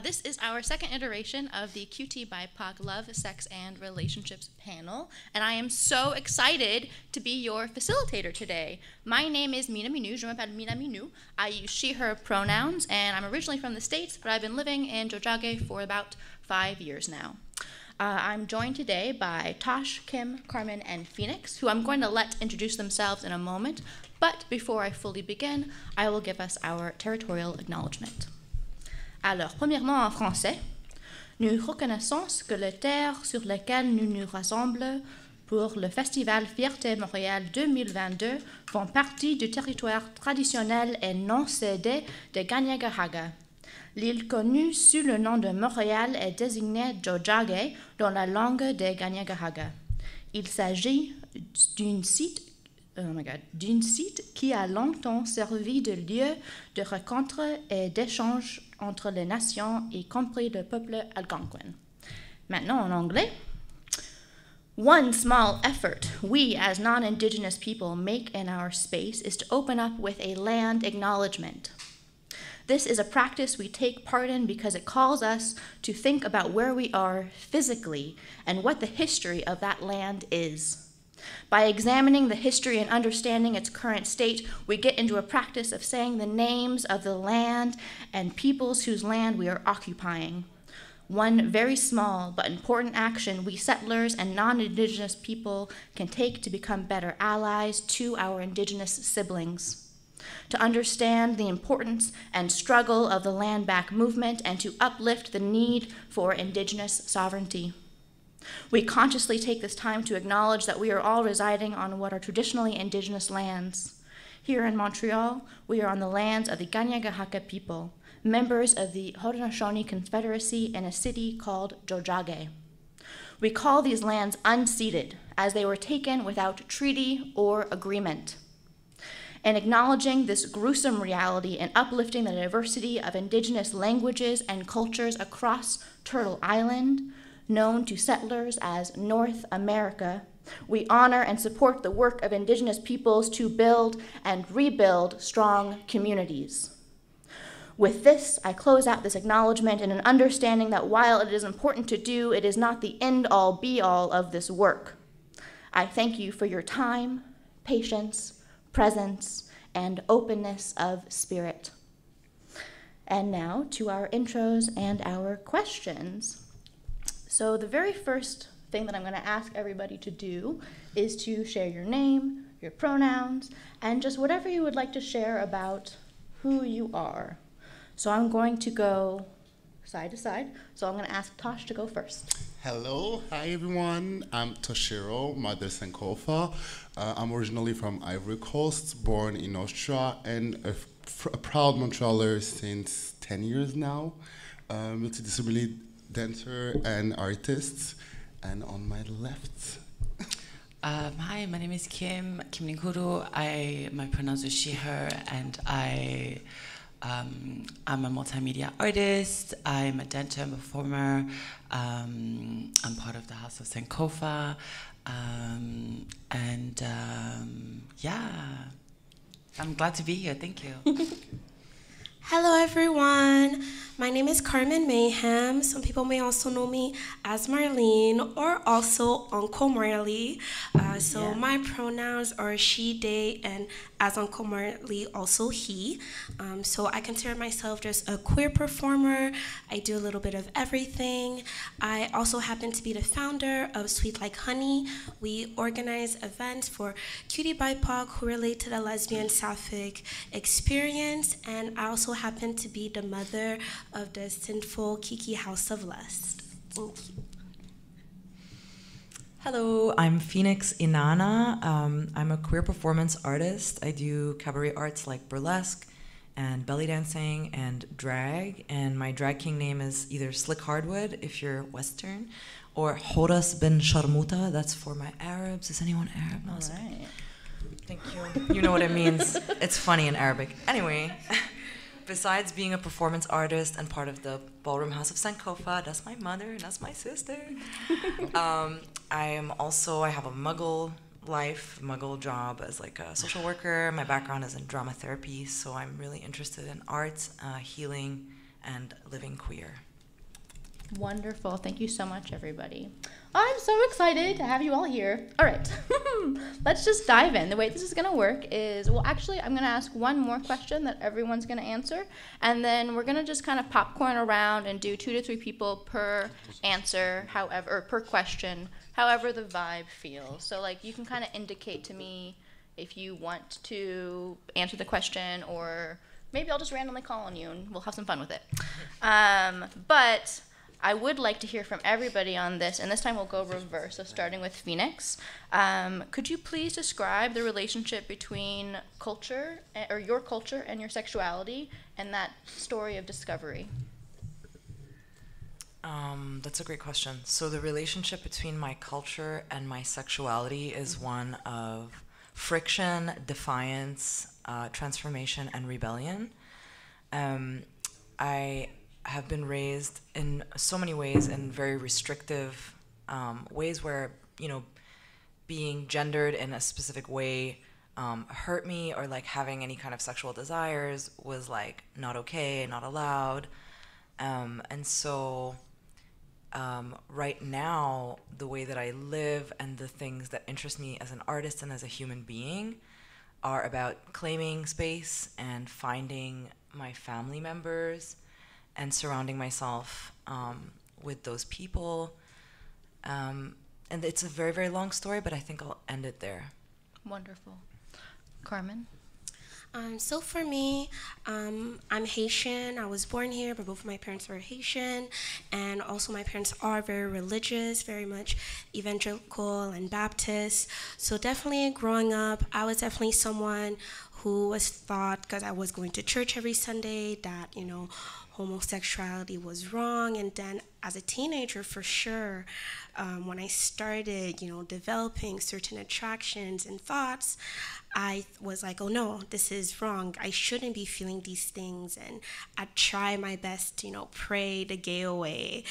This is our second iteration of the QTBIPOC Love, Sex, and Relationships panel, and I am so excited to be your facilitator today. My name is MINA, je m'appelle MINA. I use she, her pronouns, and I'm originally from the States, but I've been living in Tiohtià:ke for about 5 years now. I'm joined today by Tosh, Kim, Carmen, and Phoenix, who I'm going to let introduce themselves in a moment, but before I fully begin, I will give us our territorial acknowledgement. Alors, premièrement en français, nous reconnaissons que les terres sur lesquelles nous nous rassemblons pour le festival Fierté Montréal 2022 font partie du territoire traditionnel et non cédé de Kanien'kehá:ka. L'île connue sous le nom de Montréal est désignée Tiohtià:ke dans la langue des Kanien'kehá:ka. Il s'agit d'un site qui a longtemps servi de lieu de rencontre et d'échange entre les nations, y compris le peuple algonquin. Maintenant en anglais. One small effort we as non-Indigenous people make in our space is to open up with a land acknowledgement. This is a practice we take part in because it calls us to think about where we are physically and what the history of that land is. By examining the history and understanding its current state, we get into a practice of saying the names of the land and peoples whose land we are occupying. One very small but important action we settlers and non-Indigenous people can take to become better allies to our Indigenous siblings, to understand the importance and struggle of the land back movement, and to uplift the need for Indigenous sovereignty. We consciously take this time to acknowledge that we are all residing on what are traditionally Indigenous lands. Here in Montreal, we are on the lands of the Kanien'kehá:ka people, members of the Haudenosaunee Confederacy in a city called Tiohtià:ke. We call these lands unceded, as they were taken without treaty or agreement. In acknowledging this gruesome reality and uplifting the diversity of Indigenous languages and cultures across Turtle Island, known to settlers as North America, we honor and support the work of Indigenous peoples to build and rebuild strong communities. With this, I close out this acknowledgement in an understanding that while it is important to do, it is not the end-all, be-all of this work. I thank you for your time, patience, presence, and openness of spirit. And now to our intros and our questions. So the very first thing that I'm going to ask everybody to do is to share your name, your pronouns, and just whatever you would like to share about who you are. So I'm going to go side to side. So I'm going to ask Tosh to go first. Hello, hi everyone. I'm Toshiro, Mother Sankofa. I'm originally from Ivory Coast, born in Austria, and a proud Montrealer since 10 years now. Multidisciplinary dancer and artist. And on my left. Hi, my name is Kim NINKURU. My pronouns are she, her, and I'm a multimedia artist. I'm a dancer and performer. I'm part of the House of Sankofa. Yeah, I'm glad to be here. Thank you. Hello everyone, my name is Carmen MAYHEM. Some people may also know me as Marlene or also Uncle Marley. My pronouns are she, they, and as Uncle Marley, also he. So I consider myself just a queer performer. I do a little bit of everything. I also happen to be the founder of Sweet Like Honey. We organize events for QTBIPOC who relate to the lesbian sapphic experience, and I also happen to be the mother of the sinful Kiki House of Lust. Thank you. Hello, I'm Phoenix INANA. I'm a queer performance artist. I do cabaret arts like burlesque and belly dancing and drag. And my drag king name is either Slick Hardwood, if you're Western, or Horas bin Sharmuta. That's for my Arabs. Is anyone Arab? No, Right. Thank you. You know what it means. It's funny in Arabic. Anyway. Besides being a performance artist and part of the Ballroom House of Sankofa, that's my mother and that's my sister. I have a muggle life, muggle job as like a social worker. My background is in drama therapy, so I'm really interested in arts, healing, and living queer. Wonderful. Thank you so much, everybody. I'm so excited to have you all here. All right. Let's just dive in. The way this is going to work is, well, actually, I'm going to ask one more question that everyone's going to answer, and then we're going to just kind of popcorn around and do 2 to 3 people per answer, however, or per question, however the vibe feels. So, like, you can kind of indicate to me if you want to answer the question, or maybe I'll just randomly call on you and we'll have some fun with it. But I would like to hear from everybody on this, and this time we'll go reverse, so starting with Phoenix. Could you please describe the relationship between culture, or your culture and your sexuality, and that story of discovery? That's a great question. So the relationship between my culture and my sexuality is one of friction, defiance, transformation, and rebellion. I have been raised in so many ways in very restrictive ways where, you know, being gendered in a specific way hurt me, or like having any kind of sexual desires was like not okay, not allowed. And so right now, the way that I live and the things that interest me as an artist and as a human being are about claiming space and finding my family members and surrounding myself with those people. And it's a very, very long story, but I think I'll end it there. Wonderful. Carmen? So for me, I'm Haitian. I was born here, but both of my parents were Haitian. And also my parents are very religious, very much evangelical and Baptist. So definitely growing up, I was definitely someone who was thought, because I was going to church every Sunday, that, you know, homosexuality was wrong. And then as a teenager, for sure, when I started, you know, developing certain attractions and thoughts, I was like, oh no, this is wrong. I shouldn't be feeling these things. And I try my best to, you know, pray the gay away.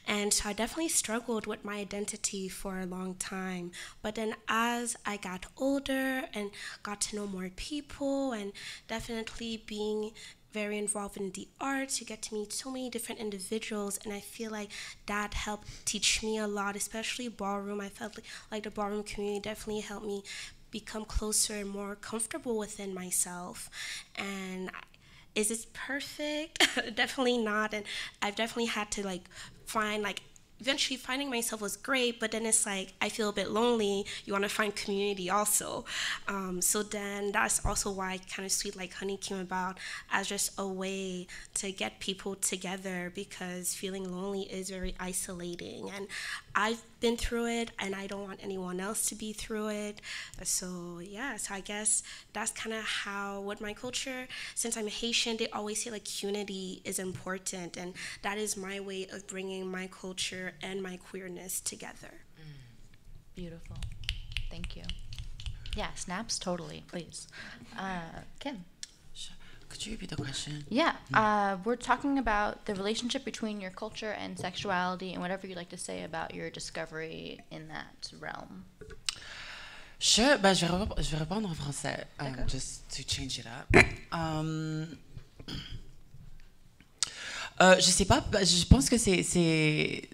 And so I definitely struggled with my identity for a long time. But then as I got older and got to know more people, and definitely being very involved in the arts, you get to meet so many different individuals, and I feel like that helped teach me a lot, especially ballroom. I felt like the ballroom community definitely helped me become closer and more comfortable within myself. And is it perfect? Definitely not. And I've definitely had to like find, like, eventually finding myself was great, but then it's like I feel a bit lonely. You want to find community also. So then that's also why kind of Sweet Like Honey came about, as just a way to get people together, because feeling lonely is very isolating. And I've been through it, and I don't want anyone else to be through it. So yeah, so I guess that's kind of how, with my culture, since I'm Haitian, they always say like unity is important, and that is my way of bringing my culture and my queerness together. Beautiful. Thank you. Yeah, snaps, totally, please. Kim? Sure. Could you repeat the question? Yeah, we're talking about the relationship between your culture and sexuality, and whatever you'd like to say about your discovery in that realm. Sure, ben, je vais répondre en français, just to change it up. Je sais pas, je pense que c'est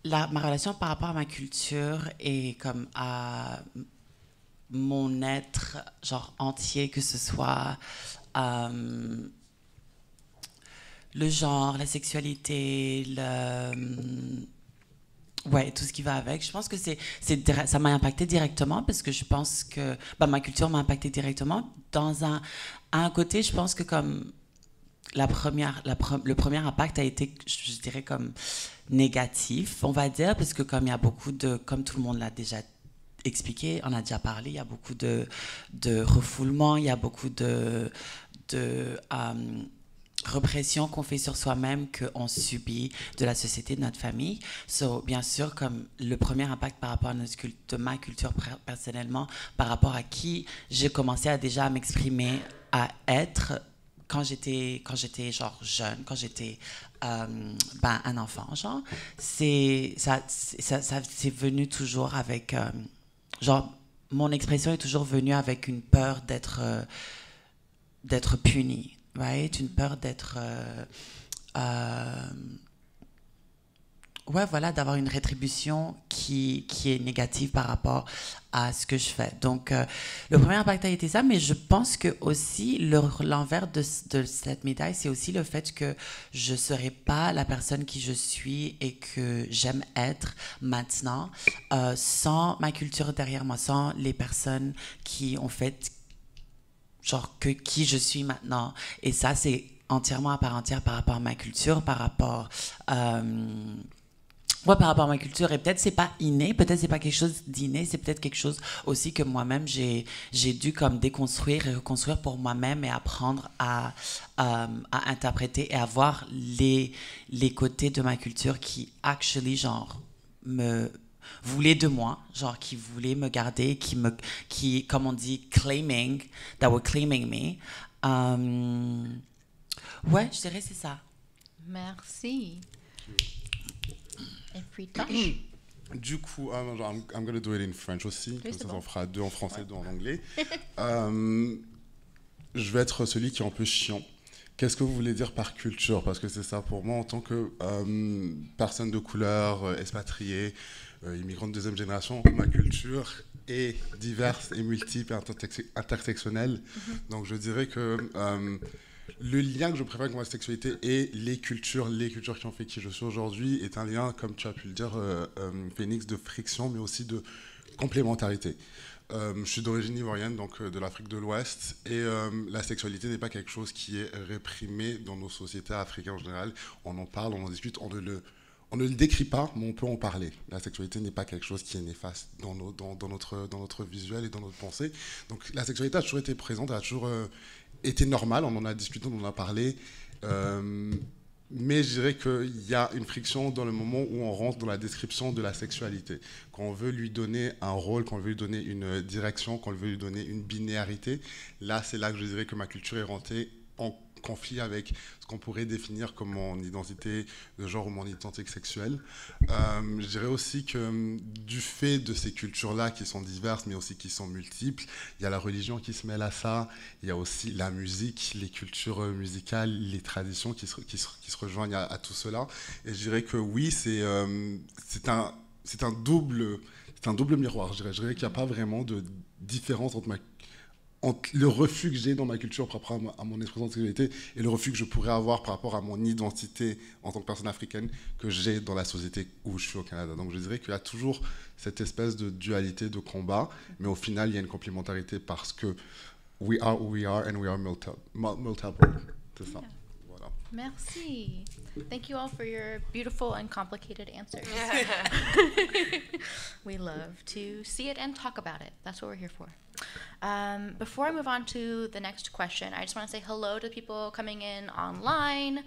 ma relation par rapport à ma culture et comme à mon être genre entier, que ce soit le genre, la sexualité, ouais, tout ce qui va avec. Je pense que ça m'a impacté directement, parce que je pense que ma culture m'a impacté directement. À un côté, je pense que comme le premier impact a été, je dirais, comme négatif, on va dire, parce que comme il y a beaucoup comme tout le monde l'a déjà expliqué, on a déjà parlé, il y a beaucoup de refoulement, il y a beaucoup de répression qu'on fait sur soi-même, qu'on subit de la société, de notre famille. So, bien sûr, comme le premier impact par rapport à de ma culture personnellement, par rapport à qui j'ai commencé à déjà m'exprimer, à être quand j'étais genre jeune, quand j'étais un enfant, genre, ça c'est venu toujours avec genre, mon expression est toujours venue avec une peur d'être punie. right? Une peur d'être... ouais, voilà, d'avoir une rétribution qui est négative par rapport à ce que je fais. Donc, le premier impact a été ça, mais je pense que aussi l'envers de cette médaille, c'est aussi le fait que je ne serai pas la personne qui je suis et que j'aime être maintenant sans ma culture derrière moi, sans les personnes qui ont fait genre qui je suis maintenant. Et ça, c'est entièrement à part entière par rapport à ma culture, par rapport par rapport à ma culture. Et peut-être c'est pas inné, peut-être c'est pas quelque chose d'inné, c'est peut-être quelque chose aussi que moi-même j'ai dû comme déconstruire et reconstruire pour moi-même et apprendre à interpréter et à voir les côtés de ma culture qui actually genre me voulaient de moi, genre qui voulaient me garder, qui comme on dit that were claiming me. Ouais, je dirais c'est ça. Merci. Et puis Tosh. Du coup, I'm going to do it in French aussi, comme ça on fera 2 en français, 2 en anglais. Je vais être celui qui est un peu chiant. Qu'est-ce que vous voulez dire par culture? Parce que c'est ça pour moi, en tant que personne de couleur, expatriée, immigrante de 2e génération, ma culture est diverse et multiple et intersectionnelle. Donc je dirais que le lien que je préfère avec ma sexualité et les cultures qui ont fait qui je suis aujourd'hui est un lien, comme tu as pu le dire, Phoenix, de friction, mais aussi de complémentarité. Je suis d'origine ivoirienne, donc de l'Afrique de l'Ouest, et la sexualité n'est pas quelque chose qui est réprimé dans nos sociétés africaines en général. On en parle, on en discute, on ne le décrit pas, mais on peut en parler. La sexualité n'est pas quelque chose qui est néfaste dans notre visuel et dans notre pensée. Donc la sexualité a toujours été présente, elle a toujours été normale, on en a discuté, on en a parlé. Mais je dirais qu'il y a une friction dans le moment où on rentre dans la description de la sexualité. Quand on veut lui donner un rôle, quand on veut lui donner une direction, quand on veut lui donner une binarité, là, c'est là que je dirais que ma culture est rentrée en conflit avec ce qu'on pourrait définir comme mon identité de genre ou mon identité sexuelle. Je dirais aussi que du fait de ces cultures-là qui sont diverses mais aussi qui sont multiples, il y a la religion qui se mêle à ça, il y a aussi la musique, les cultures musicales, les traditions qui se rejoignent à tout cela. Et je dirais que oui, c'est un double miroir. Je dirais qu'il n'y a pas vraiment de différence entre le refus que j'ai dans ma culture par rapport à mon expression de sexualité et le refus que je pourrais avoir par rapport à mon identité en tant que personne africaine que j'ai dans la société où je suis au Canada. Donc je dirais qu'il y a toujours cette espèce de dualité, de combat, mais au final, il y a une complémentarité parce que we are who we are and we are multiple. C'est ça. Voilà. Merci. Thank you all for your beautiful and complicated answers. We love to see it and talk about it. That's what we're here for. Before I move on to the next question, I just want to say hello to people coming in online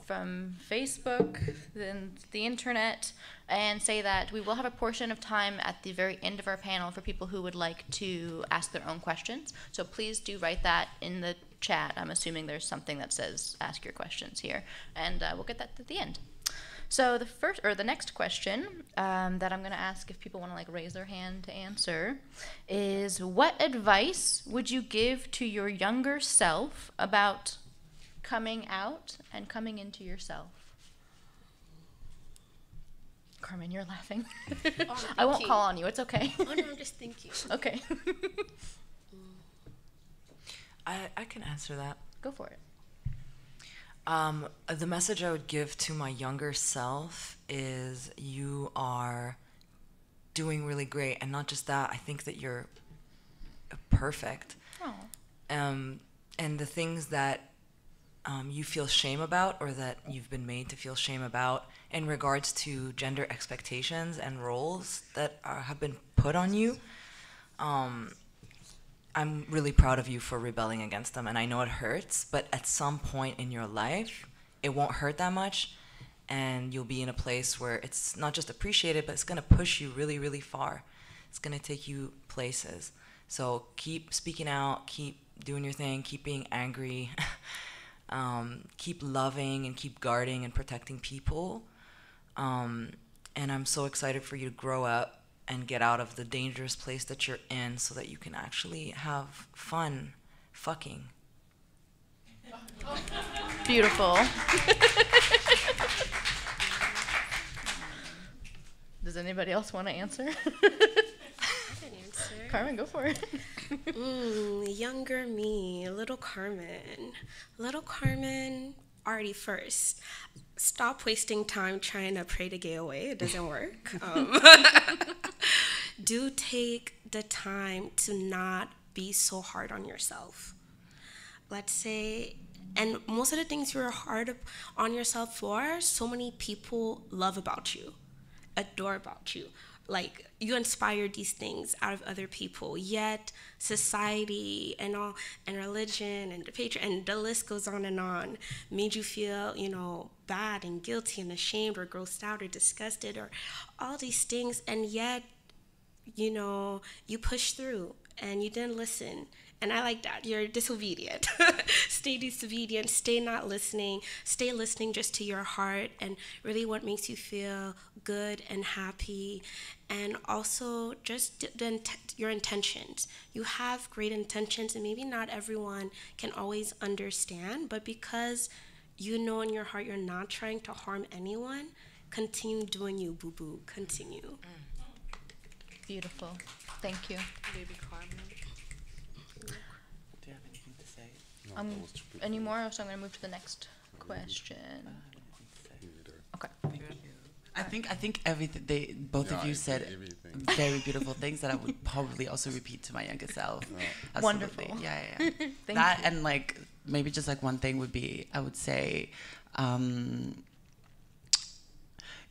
from Facebook and the internet, and say that we will have a portion of time at the very end of our panel for people who would like to ask their own questions. So please do write that in the chat. I'm assuming there's something that says ask your questions here, and we'll get that at the end. So the next question that I'm going to ask if people want to raise their hand to answer is, what advice would you give to your younger self about coming out and coming into yourself? Carmen, you're laughing. Oh, I won't call on you. It's okay. Oh, no, I'm just thinking. Okay. I can answer that. Go for it. The message I would give to my younger self is you are doing really great. And not just that, I think that you're perfect. Oh. And the things that you feel shame about, or that you've been made to feel shame about in regards to gender expectations and roles that have been put on you, I'm really proud of you for rebelling against them. And I know it hurts, but at some point in your life, it won't hurt that much, and you'll be in a place where it's not just appreciated, but it's going to push you really, really far. It's going to take you places. So keep speaking out, keep doing your thing, keep being angry, keep loving and keep guarding and protecting people. And I'm so excited for you to grow up and get out of the dangerous place that you're in so that you can actually have fun fucking. Beautiful. Does anybody else want to answer? Carmen, go for it. Younger me, little Carmen. Little Carmen, already first. Stop wasting time trying to pray to get away. It doesn't work. Do take the time to not be so hard on yourself. Let's say, and most of the things you're hard on yourself for, so many people love about you, adore about you. Like, you inspire these things out of other people, yet society and all, and religion and the patriarchy, and the list goes on, made you feel, you know, bad and guilty and ashamed or grossed out or disgusted or all these things, and yet, you know, you push through and you didn't listen. And I like that. You're disobedient. Stay disobedient. Stay not listening. Stay listening just to your heart and really what makes you feel good and happy. And also just your intentions. You have great intentions, and maybe not everyone can always understand, but because you know in your heart you're not trying to harm anyone, continue doing you, boo-boo. Continue. Beautiful. Thank you. Baby Carmen. Any more? So I'm going to move to the next question. Okay. I think everything both of you said very beautiful things that I would probably also repeat to my younger self. Wonderful. Yeah. Thank That you. and like maybe just like one thing would be, I would say,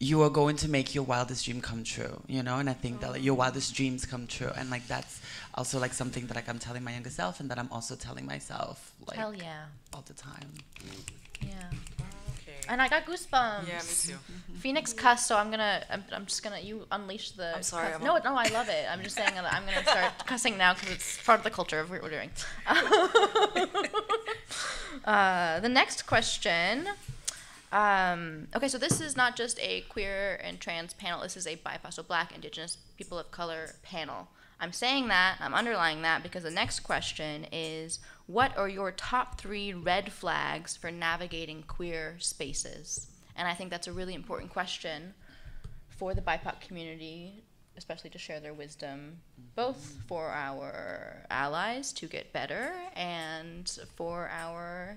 you are going to make your wildest dream come true, you know? And I think that like, your wildest dreams come true. And like that's also like something that like I'm telling my younger self and that I'm also telling myself like Hell yeah. all the time. Yeah. Okay. And I got goosebumps. Yeah, me too. Phoenix cuss, so I'm just gonna, you unleash the I'm sorry, cuss. I'm No, I love it. I'm just saying that I'm gonna start cussing now because it's part of the culture of what we're doing. The next question. Okay, so this is not just a queer and trans panel, this is a BIPOC, so Black, Indigenous, people of color panel. I'm saying that, I'm underlying that, because the next question is, what are your top 3 red flags for navigating queer spaces? And I think that's a really important question for the BIPOC community, especially to share their wisdom, both for our allies to get better and for our,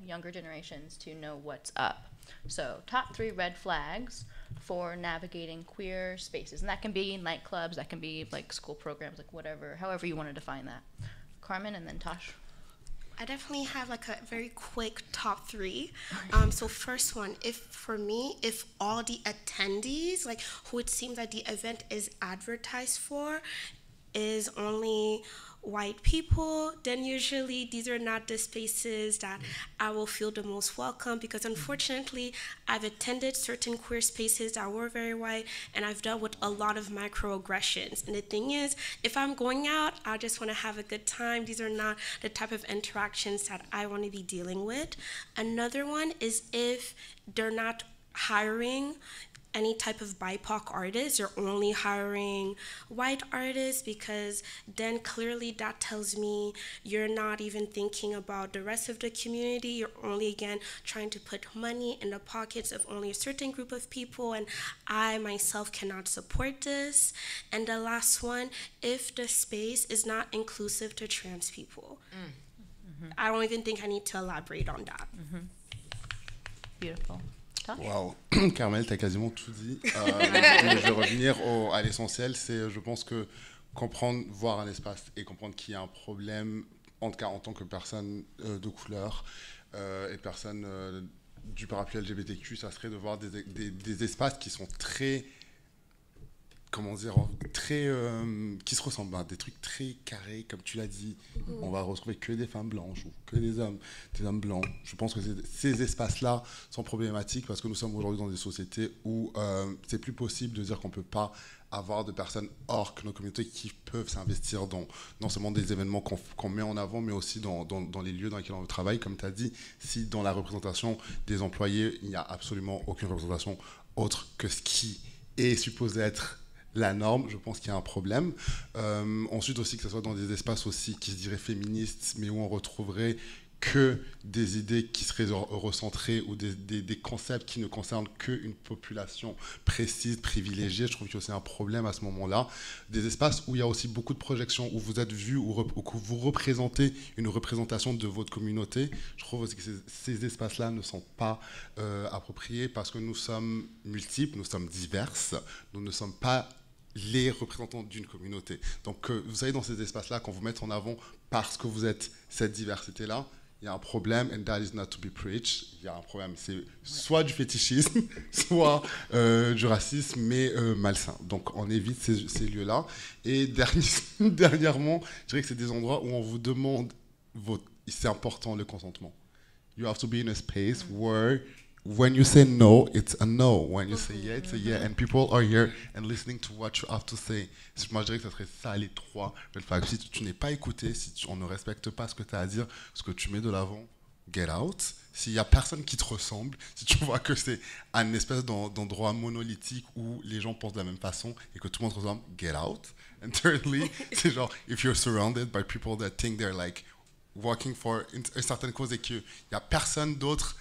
younger generations to know what's up. So, top 3 red flags for navigating queer spaces. And that can be nightclubs, that can be like school programs, like whatever, however you want to define that. Carmen and then Tosh. I definitely have like a very quick top 3. So first one, if all the attendees, like who it seems that the event is advertised for, is only white people, then usually these are not the spaces that I will feel the most welcome, because unfortunately I've attended certain queer spaces that were very white and I've dealt with a lot of microaggressions. And the thing is, if I'm going out, I just want to have a good time. These are not the type of interactions that I want to be dealing with. Another one is if they're not hiring any type of BIPOC artists, you're only hiring white artists, because then clearly that tells me you're not even thinking about the rest of the community. You're only, again, trying to put money in the pockets of only a certain group of people, and I myself cannot support this. And the last one, if the space is not inclusive to trans people. I don't even think I need to elaborate on that. Beautiful. Wow, Carmel, t'as quasiment tout dit. Mais je vais revenir à l'essentiel. C'est, je pense que comprendre, voir un espace et comprendre qu'il y a un problème, en tout cas en tant que personne de couleur et personne du parapluie LGBTQ, ça serait de voir des espaces qui sont très, comment dire, très, qui se ressemblent, des trucs très carrés, comme tu l'as dit. On va retrouver que des femmes blanches ou que des hommes blancs. Je pense que ces espaces-là sont problématiques parce que nous sommes aujourd'hui dans des sociétés où c'est plus possible de dire qu'on ne peut pas avoir de personnes hors que nos communautés qui peuvent s'investir dans non seulement des événements qu'on met en avant, mais aussi dans les lieux dans lesquels on travaille. Comme tu as dit, si dans la représentation des employés, il n'y a absolument aucune représentation autre que ce qui est supposé être la norme, je pense qu'il y a un problème. Ensuite aussi, que ce soit dans des espaces aussi qui se diraient féministes, mais où on retrouverait que des idées qui seraient recentrées ou des concepts qui ne concernent qu'une population précise, privilégiée. Je trouve qu'il y a aussi un problème à ce moment-là. Des espaces où il y a aussi beaucoup de projections, où vous êtes vu ou que vous représentez une représentation de votre communauté. Je trouve aussi que ces espaces-là ne sont pas appropriés parce que nous sommes multiples, nous sommes diverses, nous ne sommes pas les représentants d'une communauté. Donc, vous savez, dans ces espaces-là, quand vous mettez en avant parce que vous êtes cette diversité-là, il y a un problème, and that is not to be preached. Il y a un problème, c'est soit du fétichisme, soit du racisme, mais malsain. Donc, on évite ces lieux-là. Et dernièrement, je dirais que c'est des endroits où on vous demande, c'est important le consentement. You have to be in a space where when you say no, it's a no. When you say yeah, it's a yeah. And people are here and listening to what you have to say. Moi, je dirais que ça serait ça, les trois red flags. Si tu n'es pas écouté, si on ne respecte pas ce que tu as à dire, ce que tu mets de l'avant, get out. S'il n'y a personne qui te ressemble, si tu vois que c'est un espèce d'endroit monolithique où les gens pensent de la même façon et que tout le monde te ressemble, get out. And thirdly, c'est genre, if you're surrounded by people that think they're like working for a certain cause et qu'il n'y a personne d'autre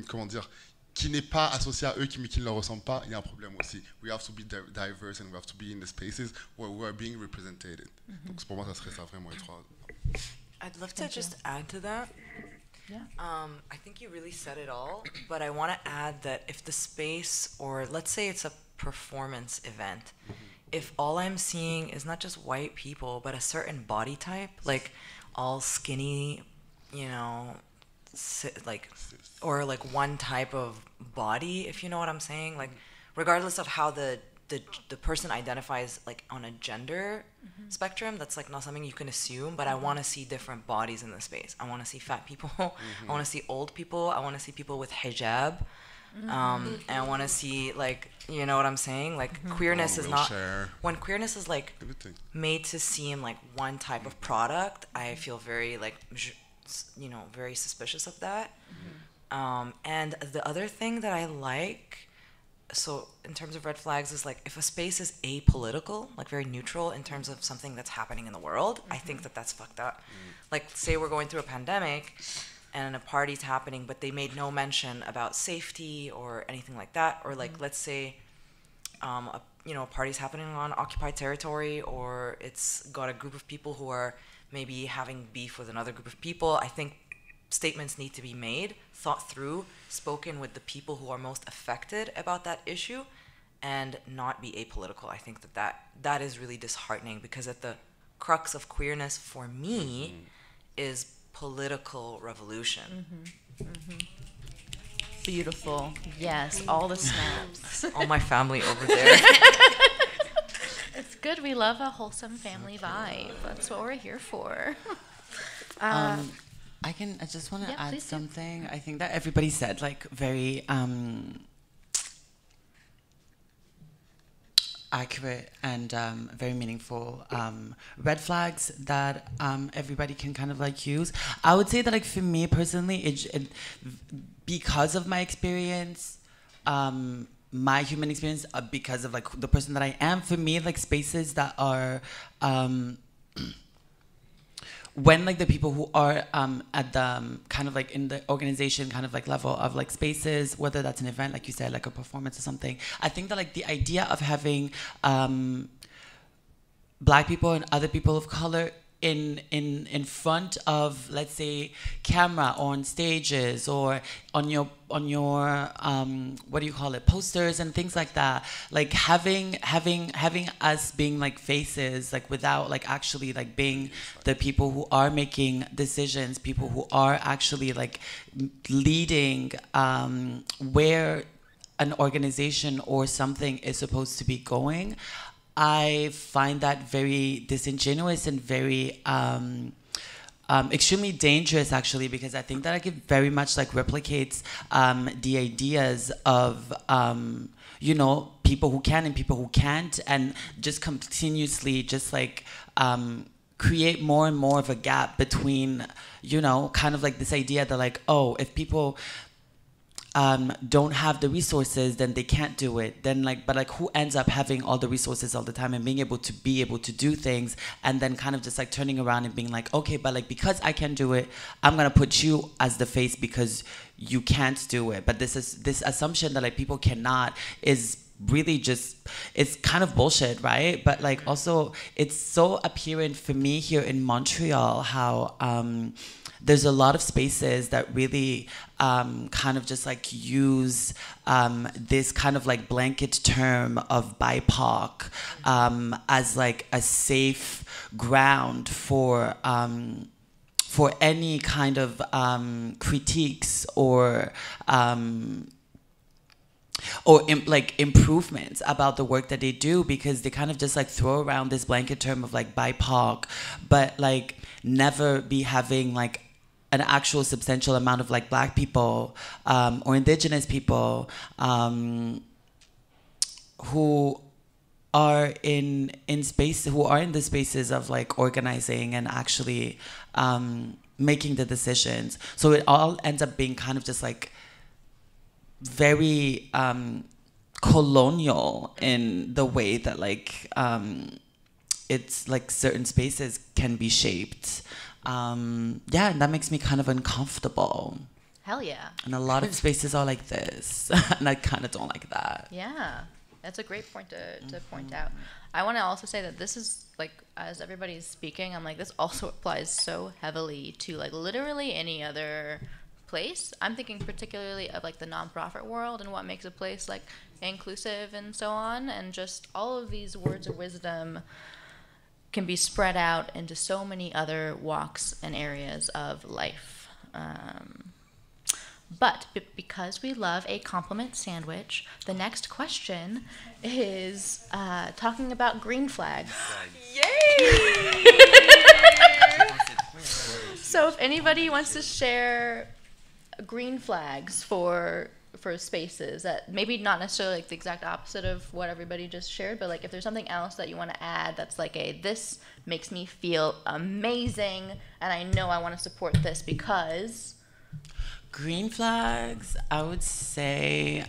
comment dire, qui n'est pas associé à eux, qui ne leur ressemble pas, il y a un problème aussi. We have to be diverse and we have to be in the spaces where we are being represented. Donc pour moi, ça serait ça vraiment les trois. I'd love to just add to that. Yeah. I think you really said it all, but I want to add that if the space, or let's say it's a performance event, if all I'm seeing is not just white people, but a certain body type, like all skinny, you know, like, or like one type of body, if you know what I'm saying, like regardless of how the person identifies, like on a gender spectrum, that's like not something you can assume, but I want to see different bodies in the space. I want to see fat people, I want to see old people, I want to see people with hijab, and I want to see, like, you know what I'm saying, like queerness is not, when queerness is like made to seem like one type of product, I feel very like, you know, very suspicious of that. And the other thing that I like, so in terms of red flags, is like if a space is apolitical, like very neutral in terms of something that's happening in the world, I think that that's fucked up. Like, say we're going through a pandemic and a party's happening, but they made no mention about safety or anything like that, or like let's say you know, a party's happening on occupied territory, or it's got a group of people who are maybe having beef with another group of people. I think statements need to be made, thought through, spoken with the people who are most affected about that issue, and not be apolitical. I think that is really disheartening, because at the crux of queerness for me is political revolution. Beautiful. Yes, all the snaps. All my family over there. It's good. We love a wholesome family vibe. That's what we're here for. I just want to add something. I think that everybody said like very accurate and very meaningful red flags that everybody can kind of like use. I would say that like for me personally, it because of my experience, my human experience, because of like the person that I am, for me like spaces that are when like the people who are at the kind of like in the organization kind of like level of like spaces, whether that's an event, like you said, like a performance or something, I think that like the idea of having Black people and other people of color in front of, let's say, camera or on stages or on your what do you call it, posters and things like that, like having us being like faces, like without like actually like being the people who are making decisions, people who are actually like leading where an organization or something is supposed to be going. I find that very disingenuous and very extremely dangerous, actually, because I think that it very much like replicates the ideas of you know, people who can and people who can't, and just continuously just like create more and more of a gap between, you know, kind of like this idea that like, oh, if people don't have the resources, then they can't do it. Then but who ends up having all the resources all the time and being able to do things, and then kind of just like turning around and being like, okay, but like because I can do it, I'm gonna put you as the face because you can't do it. But this assumption that like people cannot is really just, it's kind of bullshit, right? But like also it's so apparent for me here in Montreal how there's a lot of spaces that really kind of just like use this kind of like blanket term of BIPOC as like a safe ground for any kind of critiques or improvements about the work that they do, because they kind of just like throw around this blanket term of like BIPOC, but like never be having like an actual substantial amount of like Black people or Indigenous people who are in the spaces of like organizing and actually making the decisions. So it all ends up being kind of just like very colonial in the way that like it's like certain spaces can be shaped. And that makes me kind of uncomfortable. Hell yeah. And a lot of spaces are like this, and I kind of don't like that. Yeah, that's a great point to point out. I want to also say that this is like, as everybody's speaking, I'm like, this also applies so heavily to like literally any other place. I'm thinking particularly of like the nonprofit world and what makes a place like inclusive and so on, and just all of these words of wisdom can be spread out into so many other walks and areas of life. But because we love a compliment sandwich, the next question is talking about green flags. Yay! So if anybody wants to share green flags for spaces that maybe not necessarily like the exact opposite of what everybody just shared, but like if there's something else that you want to add that's like this makes me feel amazing and I know I want to support this because... Green flags, I would say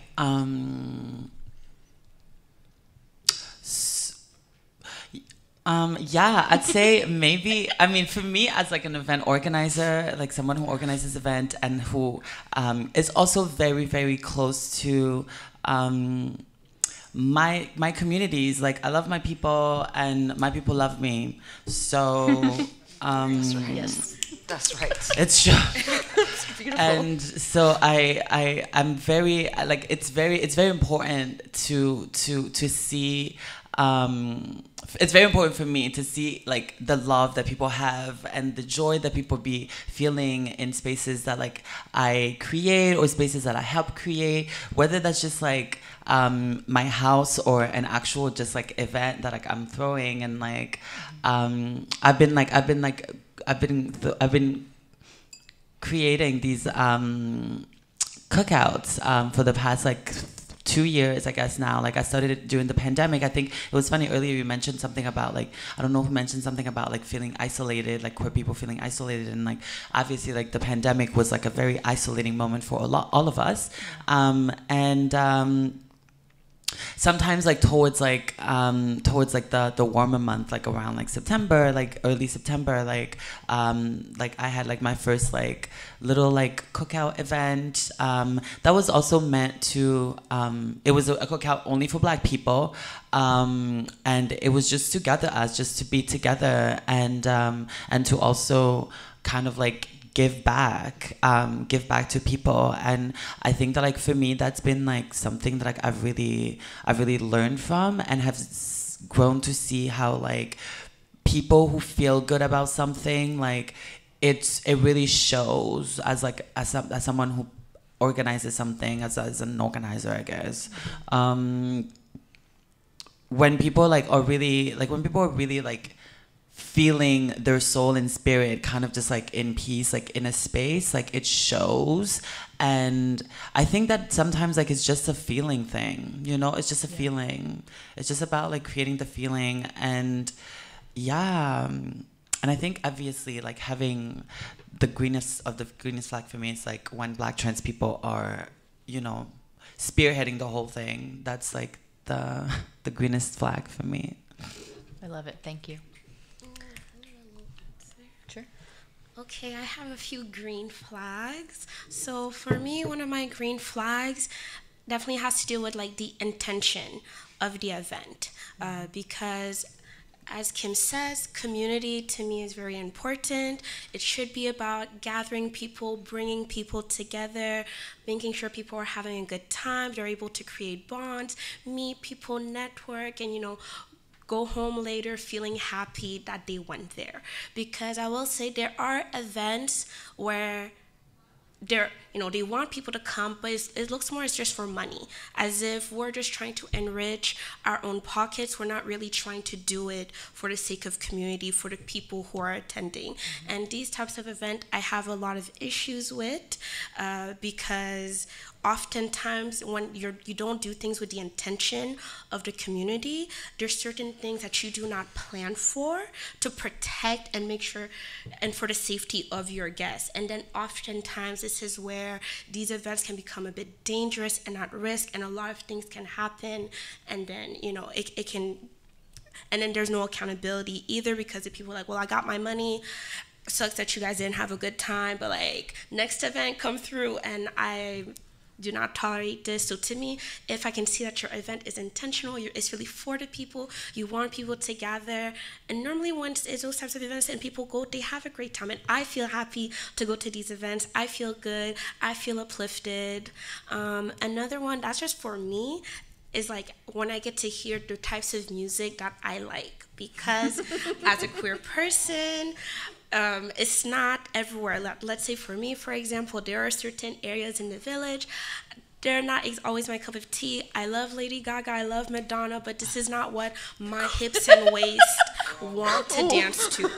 I'd say maybe, I mean, for me as like an event organizer, like someone who organizes event and who is also very, very close to my communities, like I love my people and my people love me. So That's right. Yes, that's right. it's true. it's beautiful. And so I'm very like it's very important to see it's very important for me to see like the love that people have and the joy that people be feeling in spaces that like I create or spaces that I help create, whether that's just like my house or an actual just like event that like I'm throwing. And like I've been creating these cookouts for the past like 2 years, I guess now. Like I started it during the pandemic. I think it was funny earlier you mentioned something about like, I don't know who mentioned something about like feeling isolated, like queer people feeling isolated, and like obviously like the pandemic was like a very isolating moment for all of us. Sometimes like towards the warmer month, like around like September, like early September, like I had like my first like little like cookout event that was also meant to it was a cookout only for Black people, and it was just to gather us, just to be together, and to also kind of like give back to people. And I think that like for me that's been like something that like I've really learned from, and have grown to see how like people who feel good about something, like it really shows as someone who organizes something, as an organizer, I guess. When people are really like feeling their soul and spirit kind of just like in peace, like in a space, like it shows. And I think that sometimes like it's just a feeling thing, you know, it's just a feeling. It's just about like creating the feeling. And and I think obviously like having the greenest flag for me is like when Black trans people are you know, spearheading the whole thing. That's like the greenest flag for me. I love it. Thank you. Sure. Okay, I have a few green flags. So for me, one of my green flags definitely has to do with like the intention of the event, because as Kim says, community to me is very important. It should be about gathering people, bringing people together, making sure people are having a good time, they're able to create bonds, meet people, network, and, you know, go home later feeling happy that they went there. Because I will say there are events where they want people to come, but it looks more as just for money, as if we're just trying to enrich our own pockets. We're not really trying to do it for the sake of community, for the people who are attending. And these types of events I have a lot of issues with, because oftentimes when you don't do things with the intention of the community, there's certain things that you do not plan for to protect and make sure and for the safety of your guests. And then oftentimes this is where these events can become a bit dangerous and at risk, and a lot of things can happen, and then it can, and then there's no accountability either, because the people are like, well, I got my money, sucks that you guys didn't have a good time, but like next event come through and I do not tolerate this. So to me, if I can see that your event is intentional, it's really for the people, you want people to gather, and normally once it's those types of events and people go, they have a great time, and I feel happy to go to these events. I feel good, I feel uplifted. Another one that's just for me is like when I get to hear the types of music that I like, because as a queer person, it's not everywhere. Let's say for me, for example, there are certain areas in the village, they're not always my cup of tea. I love Lady Gaga, I love Madonna, but this is not what my hips and waist want to dance to.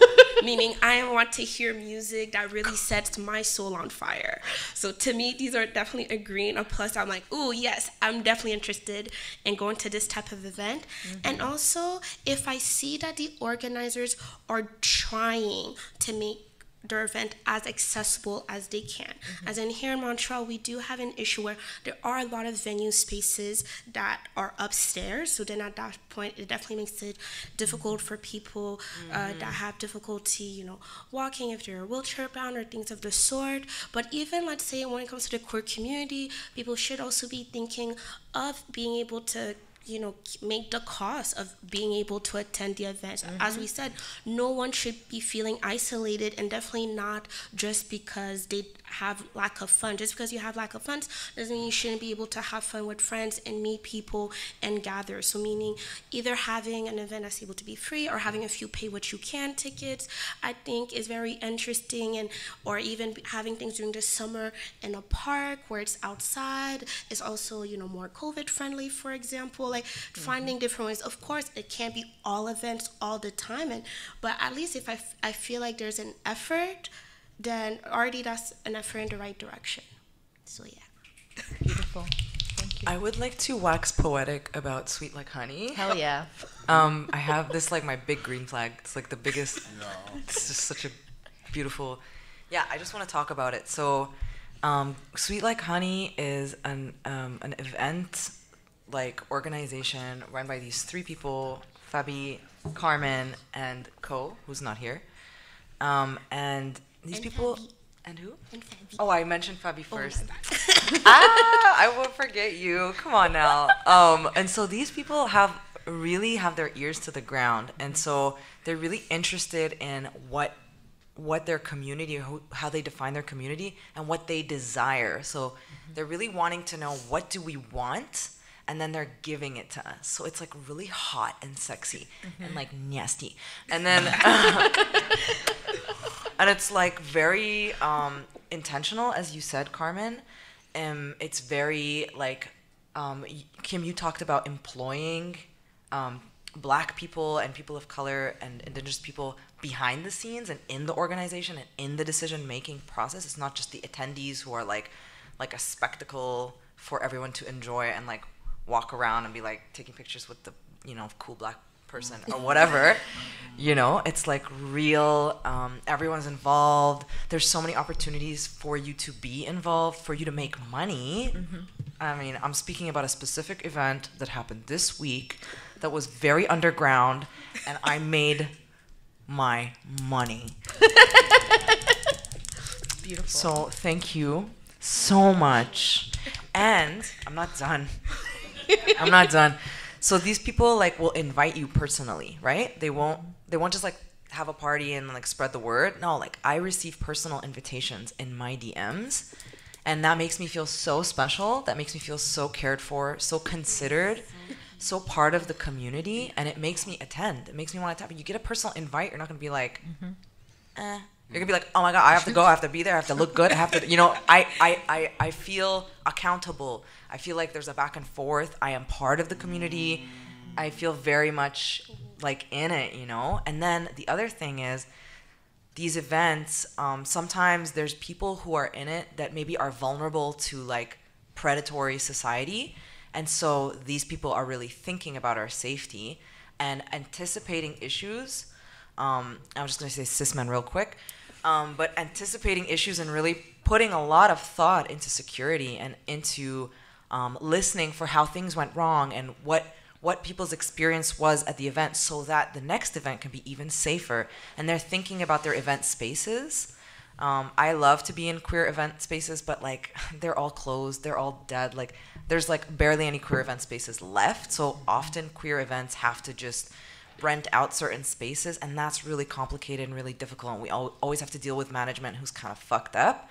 Meaning I want to hear music that really sets my soul on fire. So to me, these are definitely a green, a plus. I'm like, ooh, yes, I'm definitely interested in going to this type of event. Mm-hmm. And also, if I see that the organizers are trying to make their event as accessible as they can. Mm-hmm. As in here in Montreal, we do have an issue where there are a lot of venue spaces that are upstairs. So then at that point, it definitely makes it difficult for people that have difficulty, walking if they're wheelchair bound or things of the sort. But even, let's say, when it comes to the queer community, people should also be thinking of being able to make the cost of being able to attend the events. Mm-hmm. As we said, no one should be feeling isolated, and definitely not just because they have lack of funds. Just because you have lack of funds doesn't mean you shouldn't be able to have fun with friends and meet people and gather. So meaning either having an event that's able to be free or having a few pay what you can tickets, I think is very interesting, and or even having things during the summer in a park where it's outside is also, more COVID friendly, for example. Like finding different ways. Of course, it can't be all events all the time, but at least if I feel like there's an effort, then already that's an effort in the right direction. So yeah. Beautiful. Thank you. I would like to wax poetic about Sweet Like Honey. Hell yeah. I have this like my big green flag. It's like the biggest. No. It's just such a beautiful. Yeah, I just want to talk about it. So, Sweet Like Honey is an event, like organization run by these three people: Fabi, Carmen, and Co, who's not here. And these people Fabi. And who? And Fabi. Oh, I mentioned Fabi first. I won't forget you. Come on now. And so these people really have their ears to the ground, and so they're really interested in what their community, how they define their community, and what they desire. So they're really wanting to know, what do we want? And then they're giving it to us. So it's like really hot and sexy and like nasty. And then, and it's like very intentional, as you said, Carmen. It's very like, Kim, you talked about employing Black people and people of color and Indigenous people behind the scenes and in the organization and in the decision-making process. It's not just the attendees who are like a spectacle for everyone to enjoy and like walk around and be like taking pictures with the cool Black person or whatever. You know, it's like real, everyone's involved. There's so many opportunities for you to be involved, for you to make money. I mean, I'm speaking about a specific event that happened this week that was very underground, and I made my money. Beautiful. So thank you so much. And I'm not done. I'm not done. So these people like will invite you personally, right? They won't just like have a party and like spread the word. No, like I receive personal invitations in my DMs, and that makes me feel so special. That makes me feel so cared for, so considered, so part of the community, and it makes me attend. It makes me want to tap. You get a personal invite, you're not gonna be like, You're gonna be like, oh my God, I have to go, I have to be there, I have to look good, I have to, you know, I feel accountable. I feel like there's a back and forth. I am part of the community. I feel very much like in it, you know? And then the other thing is these events, sometimes there's people who are in it that maybe are vulnerable to like predatory society. And so these people are really thinking about our safety and anticipating issues. I'm just gonna say cis men real quick, but anticipating issues and really putting a lot of thought into security and into listening for how things went wrong and what people's experience was at the event so that the next event can be even safer. And they're thinking about their event spaces. I love to be in queer event spaces, but like they're all closed, they're all dead. Like there's like barely any queer event spaces left. So often queer events have to just rent out certain spaces, and that's really complicated and really difficult. And we always have to deal with management who's kind of fucked up.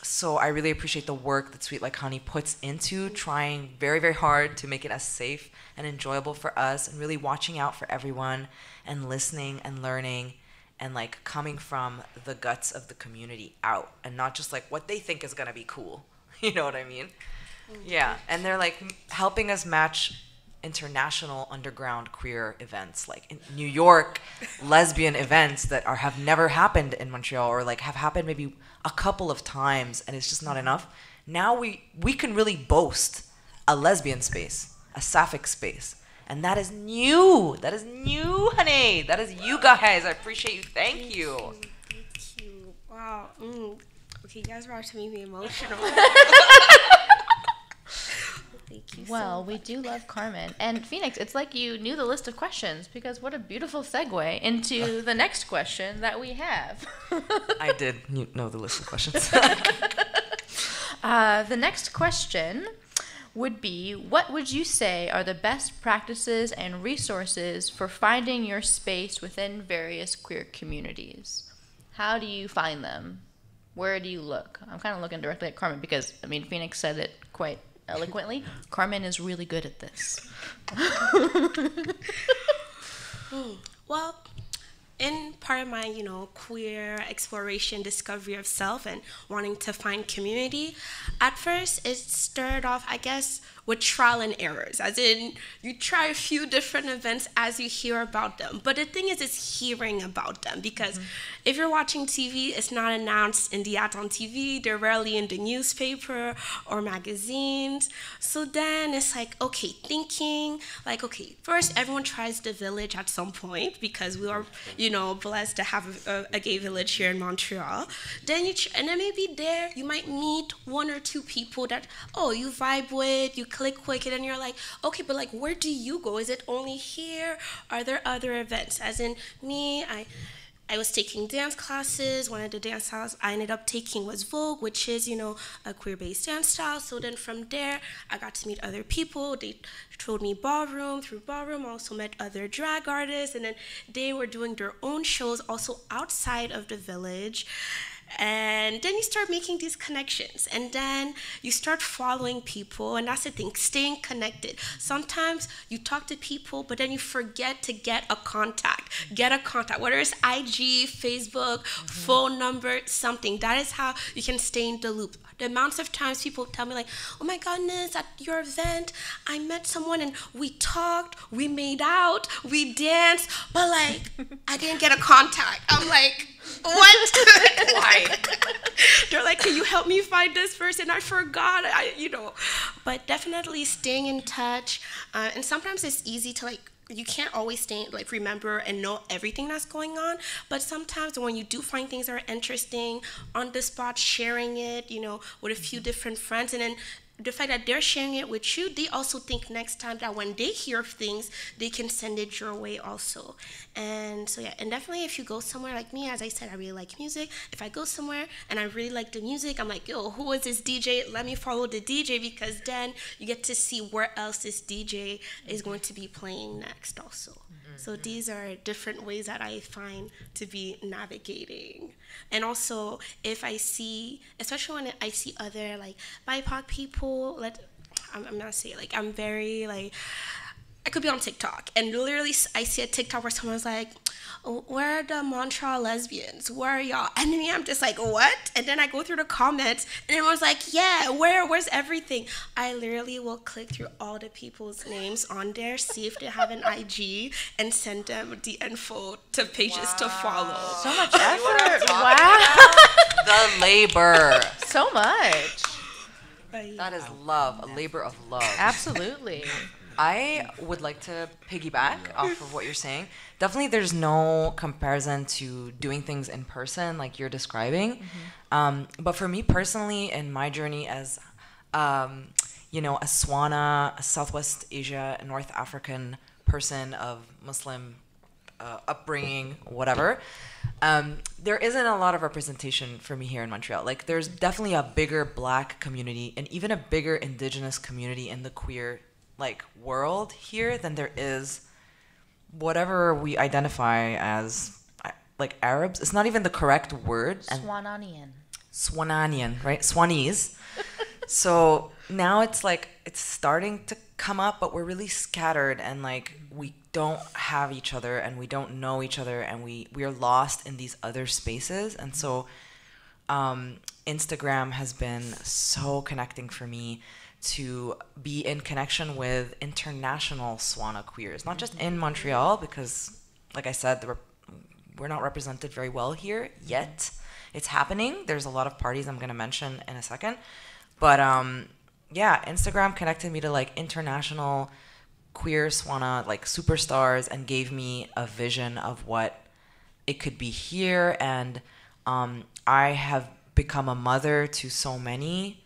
So I really appreciate the work that Sweet Like Honey puts into trying very, very hard to make it as safe and enjoyable for us, and really watching out for everyone and listening and learning and like coming from the guts of the community out, and not just like what they think is gonna be cool. You know what I mean? Yeah, and they're like helping us match international underground queer events, like in New York, lesbian events that have never happened in Montreal, or like have happened maybe a couple of times, and it's just not enough. Now we can really boast a lesbian space, a sapphic space, and that is new. That is new, honey. That is you guys. I appreciate you. Thank you. Thank you. Wow. Okay, you guys are about to make me emotional. Thank you. Well, we do love Carmen. And Phoenix, it's like you knew the list of questions, because what a beautiful segue into the next question that we have. I did know the list of questions. The next question would be, what would you say are the best practices and resources for finding your space within various queer communities? How do you find them? Where do you look? I'm kind of looking directly at Carmen because, I mean, Phoenix said it quite eloquently. Carmen is really good at this. Well, in part of my, queer exploration, discovery of self, and wanting to find community, at first it started off, I guess, with trial and errors, as in you try a few different events as you hear about them. But the thing is, it's hearing about them, because if you're watching TV, it's not announced in the ads on TV. They're rarely in the newspaper or magazines. So then it's like, okay, thinking, like, okay, first everyone tries the village at some point, because we are, blessed to have a gay village here in Montreal. Then and then maybe there you might meet one or two people that, you vibe with, you click with, and then you're like, okay, but like, where do you go? Is it only here? Are there other events? As in me, I was taking dance classes. One of the dance styles I ended up taking was Vogue, which is, a queer-based dance style. So then from there, I got to meet other people. They showed me ballroom. Through ballroom, I also met other drag artists. And then they were doing their own shows also outside of the village. And then you start making these connections, and then you start following people, and that's the thing, staying connected. Sometimes you talk to people, but then you forget to get a contact, whether it's IG, Facebook, phone number, something. That is how you can stay in the loop. The amounts of times people tell me like, oh my goodness, at your event, I met someone and we talked, we made out, we danced, but like, I didn't get a contact. I'm like, what? Why? They're like, can you help me find this person? I forgot, But definitely staying in touch. And sometimes it's easy to like you can't always stay, like, remember and know everything that's going on, but sometimes when you do find things that are interesting, on the spot, sharing it, you know, with a few different friends, and then the fact that they're sharing it with you, they also think next time that when they hear things, they can send it your way also. And so yeah, and definitely if you go somewhere, like me, as I said, I really like music. If I go somewhere and I really like the music, I'm like, yo, who is this DJ? Let me follow the DJ, because then you get to see where else this DJ is going to be playing next also. So these are different ways that I find to be navigating. And also, if I see, especially when I see other, like, BIPOC people, I'm not saying, like, I'm very, like, I could be on TikTok, and literally I see a TikTok where someone's like, where are the Montreal lesbians? Where are y'all? And then I'm just like, what? And then I go through the comments, and everyone's like, yeah, where's everything? I literally will click through all the people's names on there, see if they have an IG, and send them the info to pages to follow. So much effort. Wow. The labor. So much. That is love, a labor of love. Absolutely. I would like to piggyback off of what you're saying. Definitely there's no comparison to doing things in person like you're describing. But for me personally, in my journey as, you know, a Swana, a Southwest Asia, a North African person of Muslim upbringing, whatever, there isn't a lot of representation for me here in Montreal. Like, there's definitely a bigger Black community and even a bigger Indigenous community in the queer, like, world here than there is whatever we identify as, like, Arabs. It's not even the correct word. Swananian, right? Swanese. So now it's like, it's starting to come up, but we're really scattered, and, like, we don't have each other, and we don't know each other, and we are lost in these other spaces. And so Instagram has been so connecting for me to be in connection with international Swana queers, not just in Montreal, because, like I said, we're not represented very well here yet. It's happening. There's a lot of parties I'm going to mention in a second. But yeah, Instagram connected me to, like, international queer Swana, like, superstars, and gave me a vision of what it could be here. And I have become a mother to so many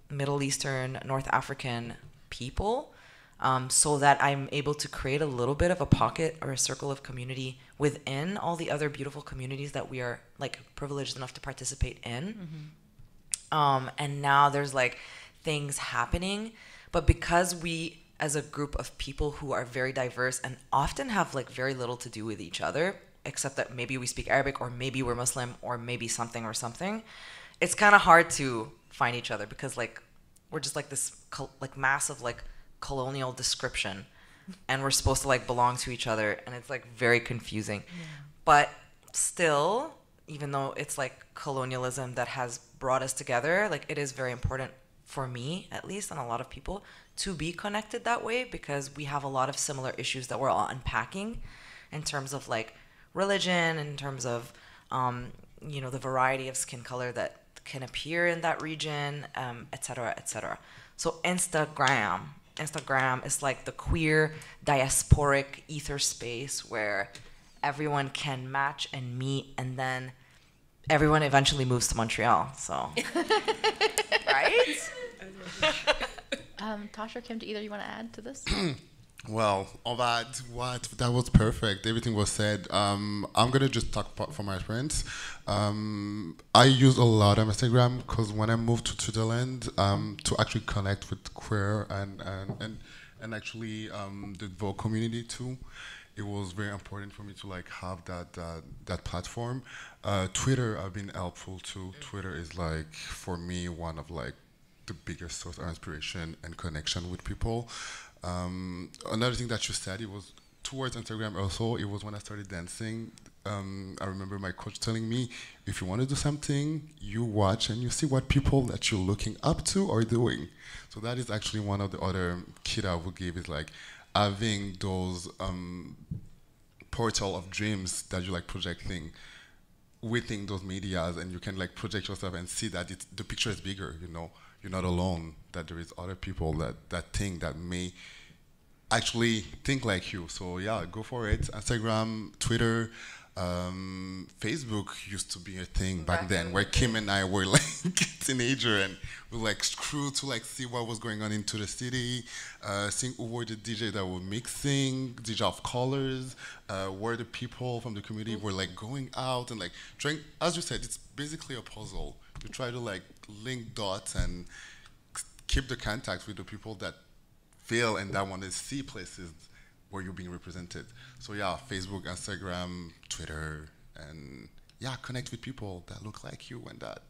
Middle Eastern, North African people, so that I'm able to create a little bit of a pocket or a circle of community within all the other beautiful communities that we are, like, privileged enough to participate in. And now there's, like, things happening, but because we, as a group of people who are very diverse and often have, like, very little to do with each other, except that maybe we speak Arabic, or maybe we're Muslim, or maybe something or something, it's kind of hard to find each other, because, like, we're just, like, this like massive, like, colonial description, and we're supposed to, like, belong to each other, and it's, like, very confusing. But still, even though it's, like, colonialism that has brought us together, like, it is very important for me, at least, and a lot of people, to be connected that way, because we have a lot of similar issues that we're all unpacking in terms of, like, religion, in terms of you know, the variety of skin color that can appear in that region, et cetera, et cetera. So Instagram is, like, the queer diasporic ether space where everyone can match and meet, and then everyone eventually moves to Montreal. So, right? Tasha or Kim, do either you want to add to this? Well, that was perfect. Everything was said. I'm gonna just talk from my experience. I use a lot of Instagram because when I moved to Switzerland, to actually connect with queer and actually the Vogue community too, it was very important for me to, like, have that platform. Twitter have been helpful too. Twitter is, like, for me, one of, like, the biggest source of inspiration and connection with people. Another thing that you said, it was towards Instagram also, it was when I started dancing. I remember my coach telling me, if you want to do something, you watch and you see what people that you're looking up to are doing. So that is actually one of the other key that I would give, is, like, having those portal of dreams that you, like, projecting within those medias, and you can, like, project yourself and see that the picture is bigger, you know. You're not alone, that there is other people that think that may actually think like you. So yeah, go for it. Instagram, Twitter, Facebook used to be a thing back then, where Kim and I were like teenager and we like screw to like see what was going on into the city, seeing who were the DJ that were mixing, DJ of colors, where the people from the community were like going out and like trying. As you said, it's basically a puzzle. You try to like link dots and keep the contact with the people that feel and that want to see places where you're being represented. So yeah, Facebook, Instagram, Twitter, and yeah, connect with people that look like you and that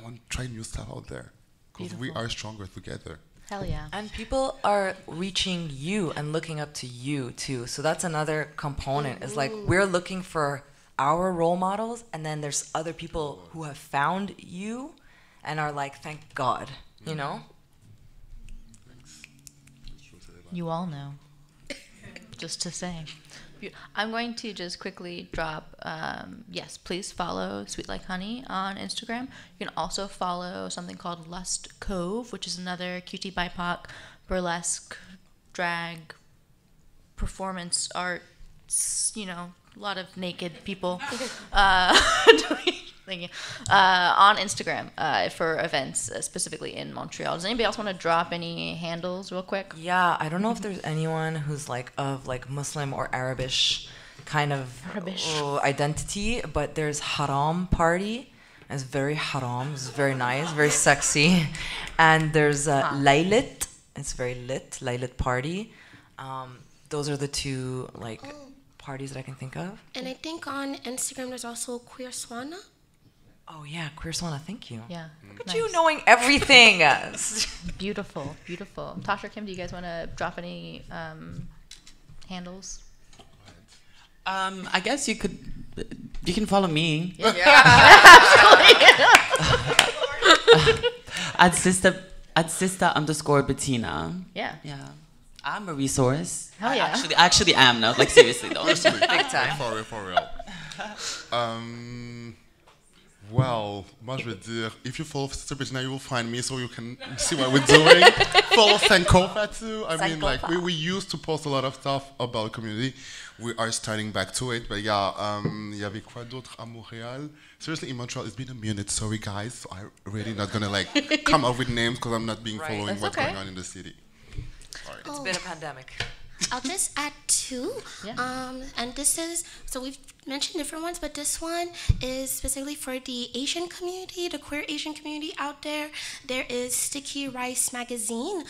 want to try new stuff out there. Because we are stronger together. Hell yeah. And people are reaching you and looking up to you too. So that's another component. It's like we're looking for our role models, and then there's other people who have found you and are like, thank God, you know? You all know. Just to say. I'm going to just quickly drop, yes, please follow Sweet Like Honey on Instagram. You can also follow something called Lust Cove, which is another QTBIPOC burlesque, drag, performance art, you know, a lot of naked people thank you, on Instagram for events, specifically in Montreal. Does anybody else want to drop any handles real quick? Yeah, I don't know if there's anyone who's like of like Muslim or Arabish kind of identity, but there's Haram Party. It's very haram. It's very nice, very sexy. And there's Laylit. It's very lit. Laylit Party. Those are the two like parties that I can think of. And I think on Instagram there's also Queer Swana. Oh yeah, Queer Swana, thank you. Yeah. Look at you knowing everything. Beautiful, beautiful. Tasha, Kim, do you guys want to drop any handles? I guess you can follow me. Yeah. at sister_Bettina. Yeah. Yeah. I'm a resource. Hell yeah. I actually am now. Like seriously though. Big time. For real. Well, moi je veux dire, if you follow Sister Bettina, you will find me so you can see what we're doing. Follow Sankofa too. I mean, like, we used to post a lot of stuff about the community. We are starting back to it. But yeah, il y avait quoi d'autre à Montréal? Seriously, in Montreal, it's been a minute. Sorry, guys. So I'm really not going to, like, come up with names because I'm not being following That's what's okay. going on in the city. Sorry. It's been a pandemic. I'll just add two. Yeah. And this is, so we've mentioned different ones, but this one is specifically for the Asian community, the queer Asian community out there. There is Sticky Rice Magazine.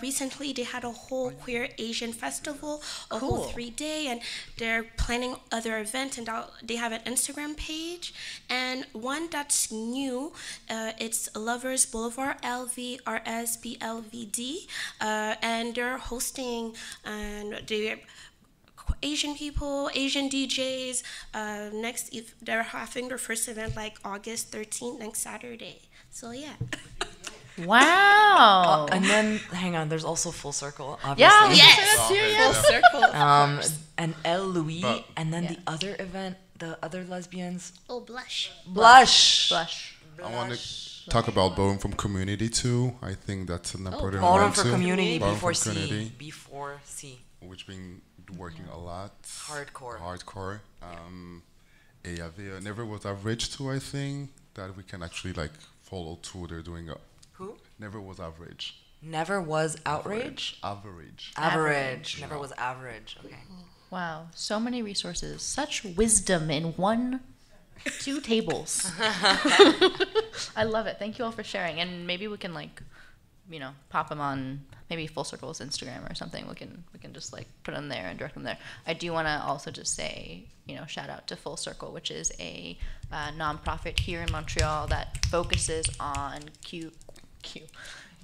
Recently, they had a whole queer Asian festival, a whole 3-day, and they're planning other events, and they have an Instagram page. And one that's new, it's Lovers Boulevard, LVRSBLVD, and they're hosting, and they're Asian people, Asian DJs. They're having their first event like August 13th, next Saturday. So yeah. Wow. And then, hang on, there's also Full Circle, obviously. Yeah. Yes. Full circle. And Elle Louis, and then the other event, the other lesbians. Oh, Blush. Blush. I want to talk about Ballroom from Community too. I think that's an important Ballroom one for too. Community, Ballroom before for C. Community, Before C. which been working a lot. Hardcore. Et il y avait Never Was Average too, I think, that we can actually like follow too. They're doing Who? Never Was Average. Never was outrage? Average. Never was average. Okay. Wow. So many resources. Such wisdom in 2 tables. I love it. Thank you all for sharing. And maybe we can like, you know, pop them on maybe Full Circle's Instagram or something. We can just like put them there and direct them there. I do want to also just say, you know, shout out to Full Circle, which is a nonprofit here in Montreal that focuses on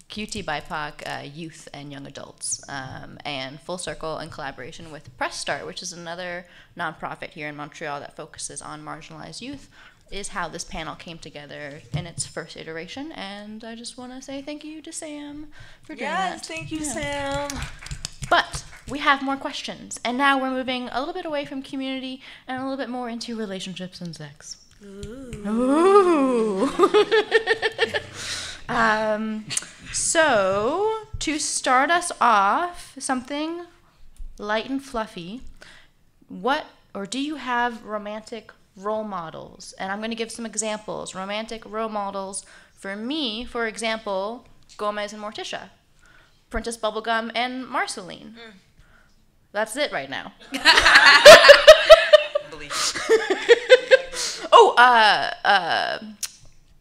QTBIPOC youth and young adults. And Full Circle, in collaboration with Press Start, which is another nonprofit here in Montreal that focuses on marginalized youth, is how this panel came together in its first iteration. And I just want to say thank you to Sam for doing that. Yes, thank you, Sam. But we have more questions. And now we're moving a little bit away from community and a little bit more into relationships and sex. Ooh. So, to start us off, something light and fluffy, what or do you have romantic role models? And I'm going to give some examples. Romantic role models for me, for example, Gomez and Morticia, Princess Bubblegum and Marceline. That's it right now.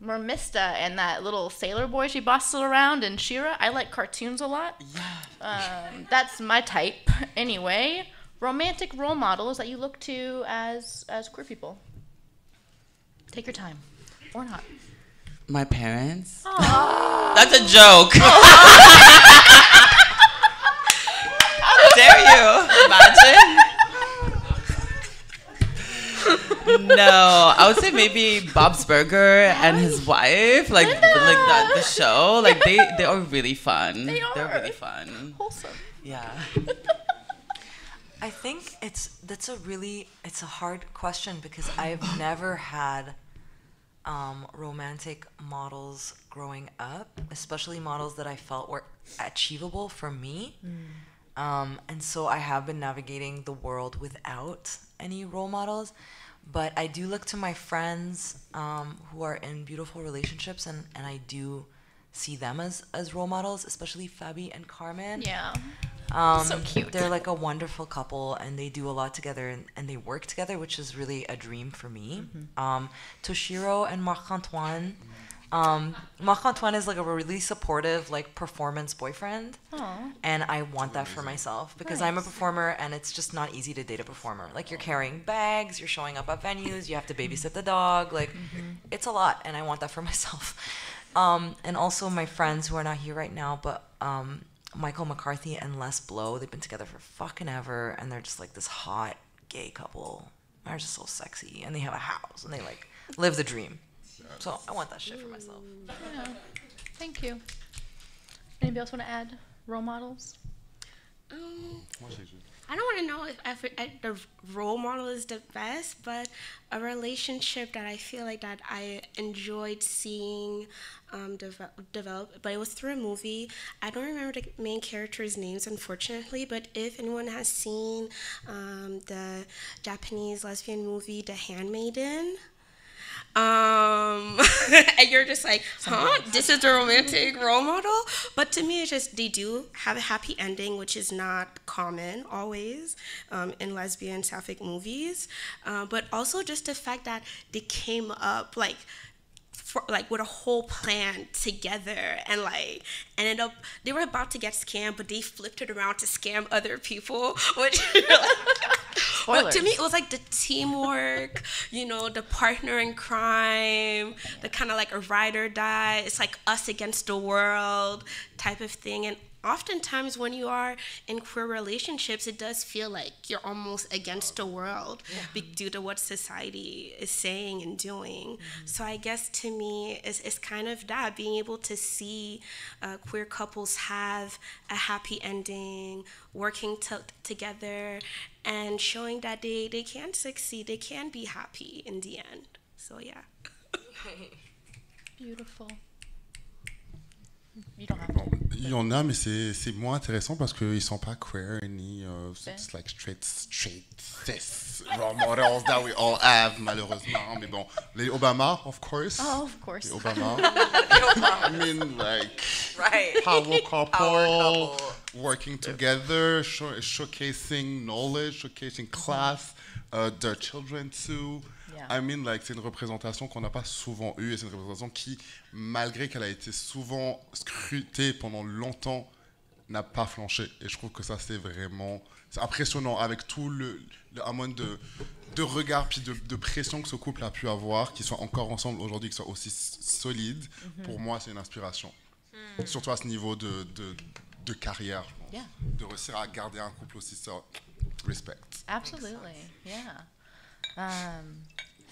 Mermista and that little sailor boy she bosses around, and Shira. I like cartoons a lot. Yeah. That's my type. Anyway, romantic role models that you look to as queer people. Take your time, or not. My parents. That's a joke. How dare you? Imagine. No, I would say maybe Bob's Burger and his wife, like the show. Like they are really fun. They're really fun. Wholesome. Yeah. I think it's a hard question because I've never had romantic models growing up, especially models that I felt were achievable for me. And so I have been navigating the world without any role models. But I do look to my friends who are in beautiful relationships, and I do see them as role models, especially Fabi and CARMEN. Yeah. So cute. They're like a wonderful couple, and they do a lot together, and they work together, which is really a dream for me. Toshiro and Marc-Antoine. Marc-Antoine is like a really supportive, like, performance boyfriend. Aww. And I want that for myself because I'm a performer, and it's just not easy to date a performer. Like, you're carrying bags, you're showing up at venues, you have to babysit the dog. Like, it's a lot, and I want that for myself. And also my friends who are not here right now, but Michael McCarthy and Les Blow, they've been together for fucking ever, and they're just like this hot gay couple. They're just so sexy, and they have a house, and they like live the dream. So I want that shit for myself. Yeah. Thank you. Anybody else want to add role models? I don't want to know if the role model is the best, but a relationship that I feel like that I enjoyed seeing develop, but it was through a movie. I don't remember the main characters' names, unfortunately, but if anyone has seen the Japanese lesbian movie, The Handmaiden, and you're just like, huh? This is the romantic role model? But to me, it's just they do have a happy ending, which is not common always in lesbian sapphic movies. But also just the fact that they came up with a whole plan together, and like ended up they were about to get scammed, but they flipped it around to scam other people, which but to me it was like the teamwork, the partner in crime, the kind of like a ride or die, it's like us against the world type of thing. And oftentimes when you are in queer relationships, it does feel like you're almost against the world due to what society is saying and doing. So I guess to me, it's kind of that, being able to see queer couples have a happy ending, working together, and showing that they can succeed, they can be happy in the end. So yeah. Beautiful. Il y en a, mais c'est moins intéressant parce qu'ils sont pas queer ni it's like straight cis role models that we all have, malheureusement. Mais bon, les Obama, of course. Oh, of course. Les Obama. I mean, like, power couple, working together, showcasing knowledge, showcasing class, their children too. I mean, like, c'est une représentation qu'on n'a pas souvent eue, et c'est une représentation qui, malgré qu'elle a été souvent scrutée pendant longtemps, n'a pas flanché. Et je trouve que ça, c'est impressionnant, avec tout le amont de regard puis de pression que ce couple a pu avoir, qu'ils soient encore ensemble aujourd'hui, qu'ils soient aussi solides. Pour moi, c'est une inspiration. Surtout à ce niveau de carrière, je pense. De réussir à garder un couple aussi ça. Respect. Absolutely, yeah.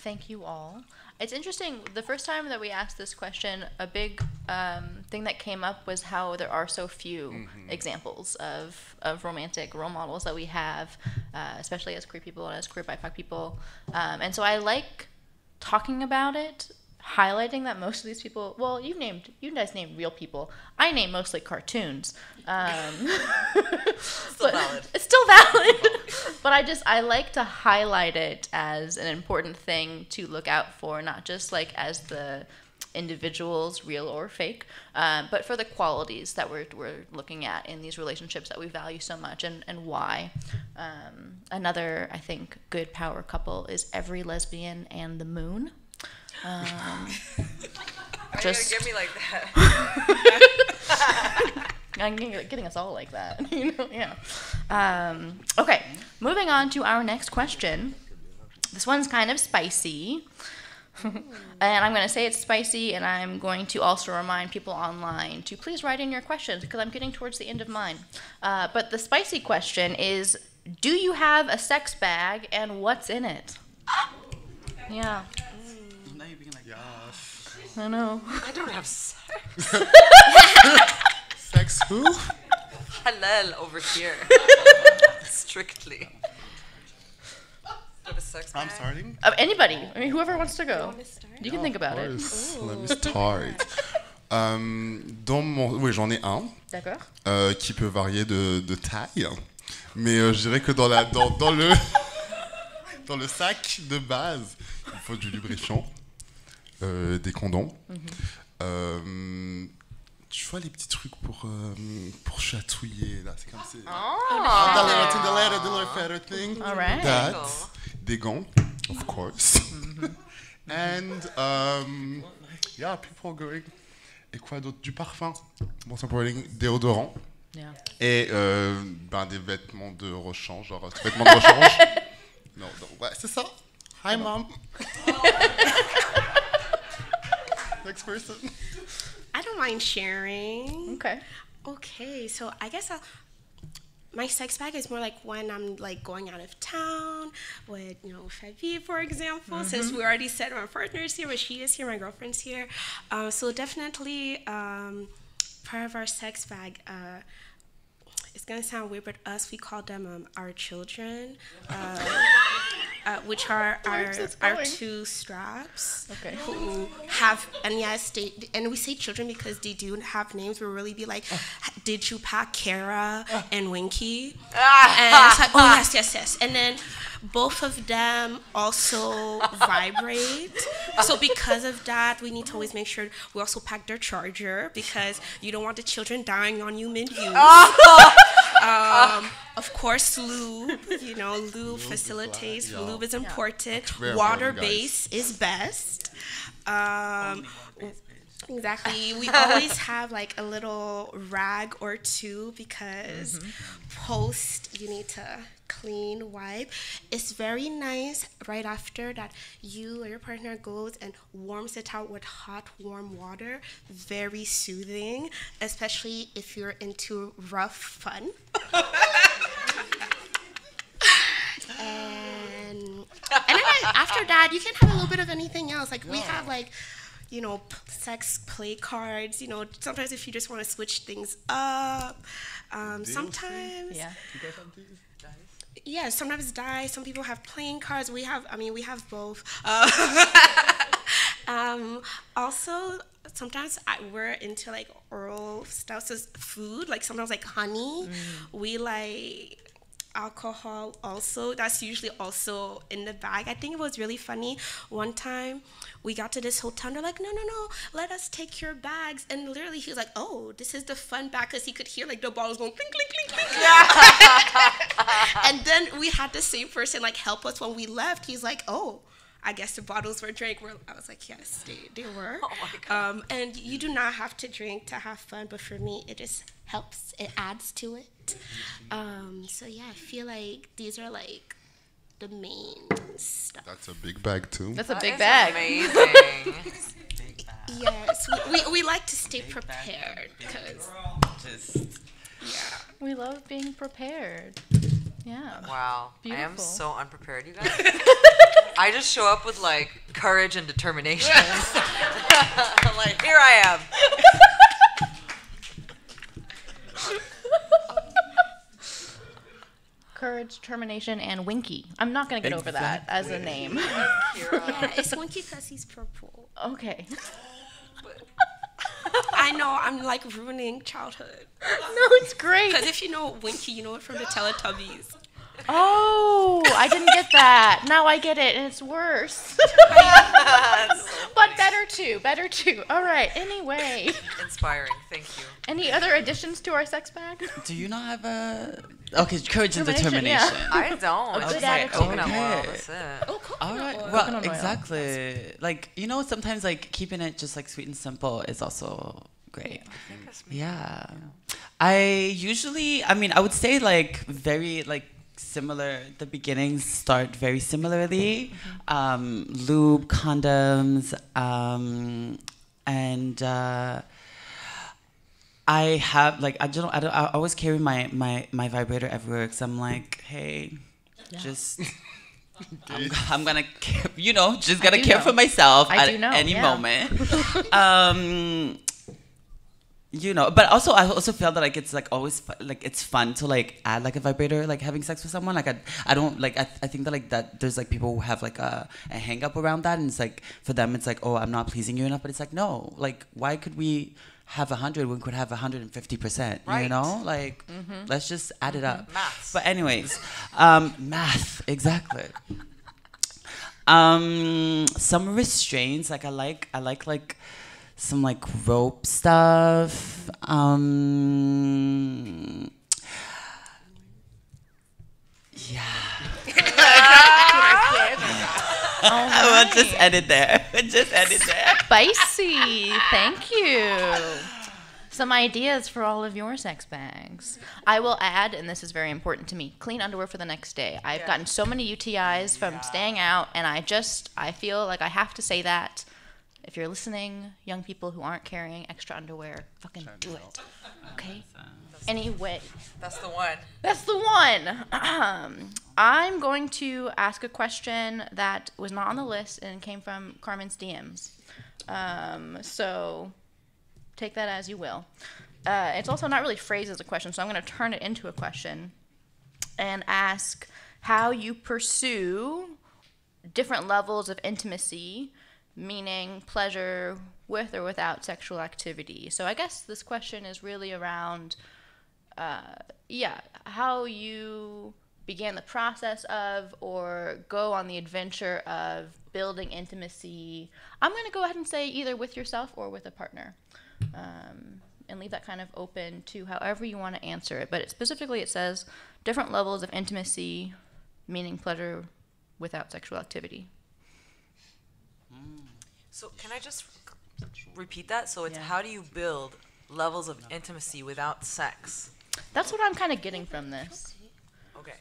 Thank you all. It's interesting, the first time that we asked this question, a big thing that came up was how there are so few examples of romantic role models that we have, especially as queer people and as queer BIPOC people. And so I like talking about it highlighting that most of these people, well, you guys named real people. I name mostly cartoons. Still valid. It's still valid. But I like to highlight it as an important thing to look out for, not just like as the individuals, real or fake, but for the qualities that we're looking at in these relationships that we value so much, and why. Another, I think, good power couple is Every Lesbian and the Moon. Why you gotta get me like that? I'm getting us all like that, yeah. Okay, moving on to our next question. This one's kind of spicy. And I'm going to say it's spicy, and I'm going to also remind people online to please write in your questions, because I'm getting towards the end of mine. But the spicy question is, do you have a sex bag, and what's in it? Yeah. Now you're being like, Yes. I know. I don't have sex. Sex who? Halal over here. Strictly. Have a sex I'm bag? starting. Anybody. I mean, whoever wants to go. You can think about it. Let me start. Oui, j'en ai un. D'accord. Qui peut varier de taille. Mais je dirais que dans le sac de base, il faut du lubrifiant, des condoms. Tu vois les petits trucs pour chatouiller là, c'est comme ça. The little feather thing. All right. That, des gants, of course. And yeah, people going. Et quoi d'autre? Du parfum. Most important, déodorant. Yeah. Et des vêtements de rechange, genre vêtements de rechange. Non, ouais, c'est ça. Hi, mom. Next person. I don't mind sharing. Okay. So I guess my sex bag is more like when I'm like going out of town with, Fabi, for example, since we already said my partner is here, but she is here, my girlfriend's here. So definitely part of our sex bag, it's going to sound weird, but we call them our children, which are our two straps. Okay. Who have, and yes, and we say children because they do have names. We'll really be like, did you pack Kara and Winky? And it's like, oh, yes. And then both of them also vibrate. So because of that, we need to always make sure we also pack their charger, because you don't want the children dying on you mid-use. Of course, lube. Lube facilitates. Lube is important. Water base is best. Exactly. We always have like a little rag or two, because post you need to clean, wipe. It's very nice right after that you or your partner goes and warms it out with hot, warm water. Very soothing, especially if you're into rough fun. And then after that, you can have a little bit of anything else. Like we have like, sex play cards. Sometimes if you just want to switch things up. Sometimes. Yeah. You guys have these? Yeah, sometimes dice. Some people have playing cards. We have both. Also, sometimes we're into like oral stuff, so food. Like sometimes like honey. We like alcohol also. That's usually also in the bag. I think it was really funny. One time we got to this hotel and they're like, no, let us take your bags. And literally he was like, oh, this is the fun bag, because he could hear like the bottles going clink, clink, clink, clink. And then we had the same person like help us when we left. He's like, oh, I guess the bottles were drank. I was like, yes, they were. Oh my God. And you do not have to drink to have fun, but for me, it just helps. It adds to it. So yeah, I feel like these are like the main stuff. That's a big bag too. That's a big bag. Amazing. Yes, we like to stay prepared, because We love being prepared. Yeah. Wow. Beautiful. I am so unprepared, you guys. I just show up with like courage and determination. I'm like, here I am. courage, determination, and Winky. I'm not going to get over that as a name. Yeah, it's Winky because he's purple. Okay. I know, I'm like ruining childhood. No, it's great. Because if you know Winky, you know it from the Teletubbies. Oh, I didn't get that. Now I get it, and it's worse. But better too. All right, anyway. Inspiring, thank you. Any other additions to our sex bag? Do you not have a... Okay, courage and Determination, determination. yeah. I don't. Good It's just like attitude. coconut Okay. oil, that's it. Oh, coconut All right. oil. Well, Coconut oil. exactly. Like, you know, sometimes like keeping it just like sweet and simple is also great. I think it's me. Yeah. I would say like very like similar. The beginnings start very similarly. Lube, condoms, and I have like I always carry my vibrator everywhere because I'm like, hey, just I'm gonna just gotta care for myself I at do know, any yeah. moment. But also I also feel that like it's like always like it's fun to like add like a vibrator like having sex with someone. Like I don't like I think that like that there's like people who have like a hang up around that, and it's like for them it's like, oh, I'm not pleasing you enough, but it's like, no, like why could we have 100 when we could have 150%? Right. You know, like let's just add it up. Maths. But anyways, math, exactly. Some restraints, like I like some like rope stuff. Yeah. I will just edit there. Just edit there. Spicy. Thank you. Some ideas for all of your sex bags. I will add, and this is very important to me, clean underwear for the next day. I've gotten so many UTIs from staying out, and I feel like I have to say that. If you're listening, young people who aren't carrying extra underwear, fucking do it. Okay? Anyway. That's the one. That's the one. I'm going to ask a question that was not on the list and came from Carmen's DMs. So take that as you will. It's also not really phrased as a question, so I'm going to turn it into a question and ask how you pursue different levels of intimacy, meaning pleasure with or without sexual activity. So I guess this question is really around, how you began the process of or go on the adventure of building intimacy. I'm going to go ahead and say either with yourself or with a partner, and leave that kind of open to however you want to answer it. But specifically it says different levels of intimacy, meaning pleasure without sexual activity. So can I just repeat that? So it's how do you build levels of intimacy without sex? That's what I'm kind of getting from this. Okay.